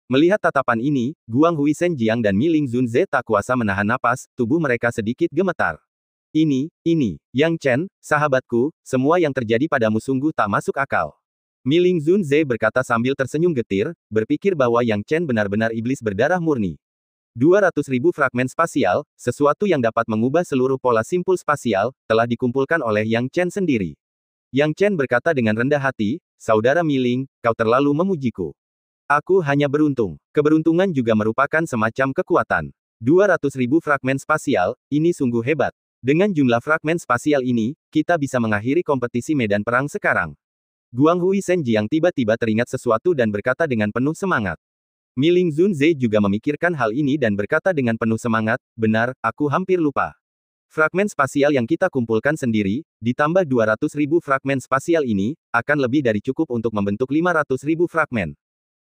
Melihat tatapan ini, Guang Hui Senjiang dan Miling Zunze tak kuasa menahan napas, tubuh mereka sedikit gemetar. Ini, Yang Chen, sahabatku, semua yang terjadi padamu sungguh tak masuk akal. Miling Zunze berkata sambil tersenyum getir, berpikir bahwa Yang Chen benar-benar iblis berdarah murni. 200.000 fragmen spasial, sesuatu yang dapat mengubah seluruh pola simpul spasial, telah dikumpulkan oleh Yang Chen sendiri. Yang Chen berkata dengan rendah hati, Saudara Miling, kau terlalu memujiku. Aku hanya beruntung. Keberuntungan juga merupakan semacam kekuatan. 200.000 fragmen spasial, ini sungguh hebat. Dengan jumlah fragmen spasial ini, kita bisa mengakhiri kompetisi medan perang sekarang. Guanghui Zhenjiang tiba-tiba teringat sesuatu dan berkata dengan penuh semangat. Miling Zunze juga memikirkan hal ini dan berkata dengan penuh semangat, benar, aku hampir lupa. Fragmen spasial yang kita kumpulkan sendiri, ditambah 200.000 fragmen spasial ini, akan lebih dari cukup untuk membentuk 500.000 fragmen.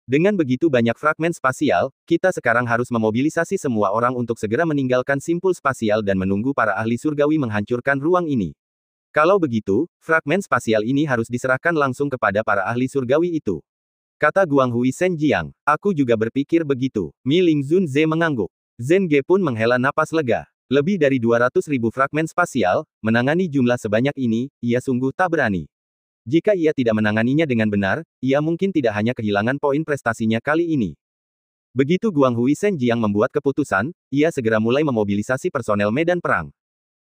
Dengan begitu banyak fragmen spasial, kita sekarang harus memobilisasi semua orang untuk segera meninggalkan simpul spasial dan menunggu para ahli surgawi menghancurkan ruang ini. Kalau begitu, fragmen spasial ini harus diserahkan langsung kepada para ahli surgawi itu. Kata Guanghui Zhenjiang, aku juga berpikir begitu. Miling Zunze mengangguk. Zheng Ge pun menghela napas lega. Lebih dari 200.000 fragmen spasial, menangani jumlah sebanyak ini, ia sungguh tak berani. Jika ia tidak menanganinya dengan benar, ia mungkin tidak hanya kehilangan poin prestasinya kali ini. Begitu Guanghui Zhenjiang membuat keputusan, ia segera mulai memobilisasi personel medan perang.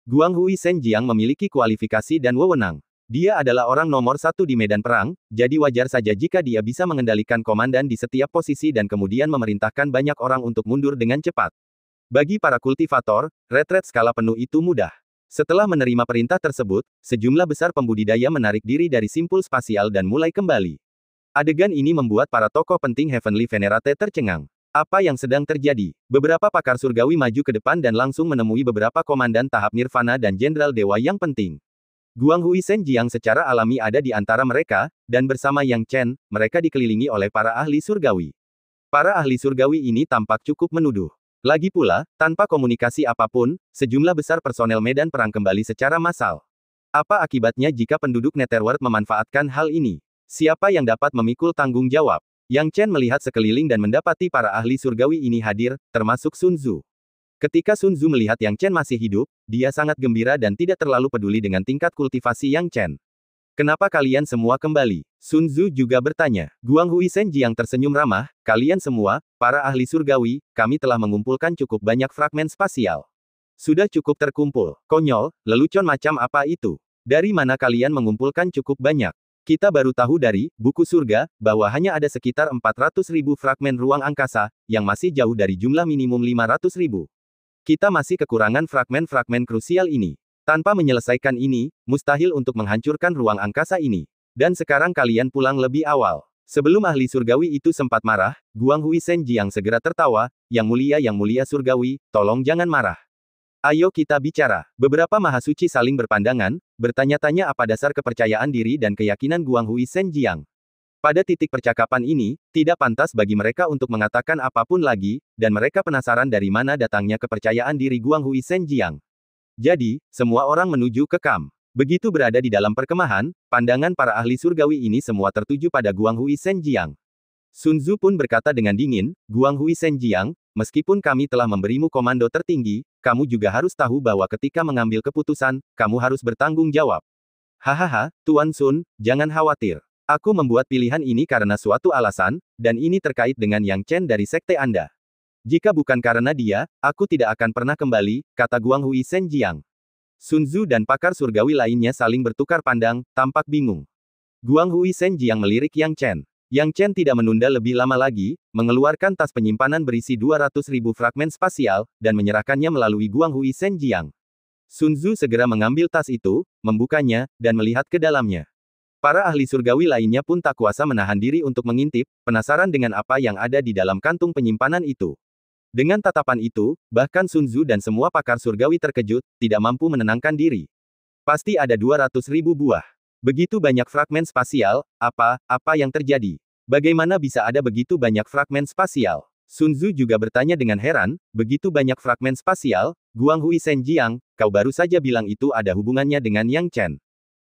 Guanghui Zhenjiang memiliki kualifikasi dan wewenang. Dia adalah orang nomor satu di medan perang, jadi wajar saja jika dia bisa mengendalikan komandan di setiap posisi dan kemudian memerintahkan banyak orang untuk mundur dengan cepat. Bagi para kultivator, retret skala penuh itu mudah. Setelah menerima perintah tersebut, sejumlah besar pembudidaya menarik diri dari simpul spasial dan mulai kembali. Adegan ini membuat para tokoh penting Heavenly Venerate tercengang. Apa yang sedang terjadi? Beberapa pakar surgawi maju ke depan dan langsung menemui beberapa komandan tahap nirvana dan jenderal dewa yang penting. Guanghui Zhenjiang secara alami ada di antara mereka, dan bersama Yang Chen, mereka dikelilingi oleh para ahli surgawi. Para ahli surgawi ini tampak cukup menuduh. Lagi pula, tanpa komunikasi apapun, sejumlah besar personel medan perang kembali secara massal. Apa akibatnya jika penduduk Netherworld memanfaatkan hal ini? Siapa yang dapat memikul tanggung jawab? Yang Chen melihat sekeliling dan mendapati para ahli surgawi ini hadir, termasuk Sun Tzu. Ketika Sun Tzu melihat Yang Chen masih hidup, dia sangat gembira dan tidak terlalu peduli dengan tingkat kultivasi Yang Chen. Kenapa kalian semua kembali? Sun Tzu juga bertanya. Guanghui Zhenjiang tersenyum ramah, kalian semua, para ahli surgawi, kami telah mengumpulkan cukup banyak fragmen spasial. Sudah cukup terkumpul. Konyol, lelucon macam apa itu? Dari mana kalian mengumpulkan cukup banyak? Kita baru tahu dari buku surga, bahwa hanya ada sekitar 400.000 fragmen ruang angkasa, yang masih jauh dari jumlah minimum 500.000. Kita masih kekurangan fragmen-fragmen krusial ini. Tanpa menyelesaikan ini, mustahil untuk menghancurkan ruang angkasa ini. Dan sekarang kalian pulang lebih awal. Sebelum ahli surgawi itu sempat marah, Guanghui Zhenjiang segera tertawa, Yang mulia surgawi, tolong jangan marah. Ayo kita bicara. Beberapa mahasuci saling berpandangan, bertanya-tanya apa dasar kepercayaan diri dan keyakinan Guanghui Zhenjiang. Pada titik percakapan ini, tidak pantas bagi mereka untuk mengatakan apapun lagi, dan mereka penasaran dari mana datangnya kepercayaan diri Guanghui Zhenjiang. Jadi, semua orang menuju ke kamp. Begitu berada di dalam perkemahan, pandangan para ahli surgawi ini semua tertuju pada Guanghui Zhenjiang. Sun Tzu pun berkata dengan dingin, Guanghui Zhenjiang, meskipun kami telah memberimu komando tertinggi, kamu juga harus tahu bahwa ketika mengambil keputusan, kamu harus bertanggung jawab. Hahaha, Tuan Sun, jangan khawatir. Aku membuat pilihan ini karena suatu alasan, dan ini terkait dengan Yang Chen dari sekte Anda. Jika bukan karena dia, aku tidak akan pernah kembali, kata Guanghui Zhenjiang. Sun Tzu dan pakar surgawi lainnya saling bertukar pandang, tampak bingung. Guanghui Zhenjiang melirik Yang Chen. Yang Chen tidak menunda lebih lama lagi, mengeluarkan tas penyimpanan berisi 200.000 fragmen spasial, dan menyerahkannya melalui Guanghui Zhenjiang. Sun Tzu segera mengambil tas itu, membukanya, dan melihat ke dalamnya. Para ahli surgawi lainnya pun tak kuasa menahan diri untuk mengintip, penasaran dengan apa yang ada di dalam kantung penyimpanan itu. Dengan tatapan itu, bahkan Sun Tzu dan semua pakar surgawi terkejut, tidak mampu menenangkan diri. Pasti ada 200.000 buah. Begitu banyak fragmen spasial, apa yang terjadi? Bagaimana bisa ada begitu banyak fragmen spasial? Sun Tzu juga bertanya dengan heran, begitu banyak fragmen spasial, Guanghui Zhenjiang, kau baru saja bilang itu ada hubungannya dengan Yang Chen.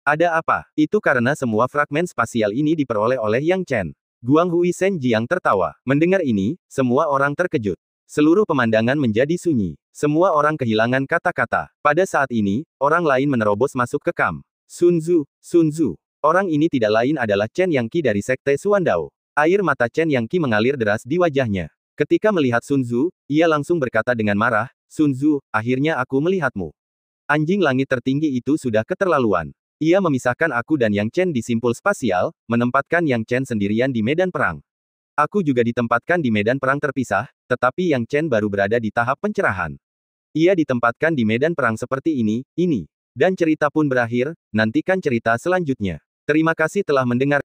Ada apa? Itu karena semua fragmen spasial ini diperoleh oleh Yang Chen. Guanghui Zhenjiang tertawa. Mendengar ini, semua orang terkejut. Seluruh pemandangan menjadi sunyi. Semua orang kehilangan kata-kata. Pada saat ini, orang lain menerobos masuk ke kamp. Sun Tzu. Orang ini tidak lain adalah Chen Yangqi dari sekte Xuandao. Air mata Chen Yangqi mengalir deras di wajahnya. Ketika melihat Sun Tzu, ia langsung berkata dengan marah, Sun Tzu, akhirnya aku melihatmu. Anjing langit tertinggi itu sudah keterlaluan. Ia memisahkan aku dan Yang Chen di simpul spasial, menempatkan Yang Chen sendirian di medan perang. Aku juga ditempatkan di medan perang terpisah, Tetapi Yang Chen baru berada di tahap pencerahan. Ia ditempatkan di medan perang seperti ini. Dan cerita pun berakhir, nantikan cerita selanjutnya. Terima kasih telah mendengar.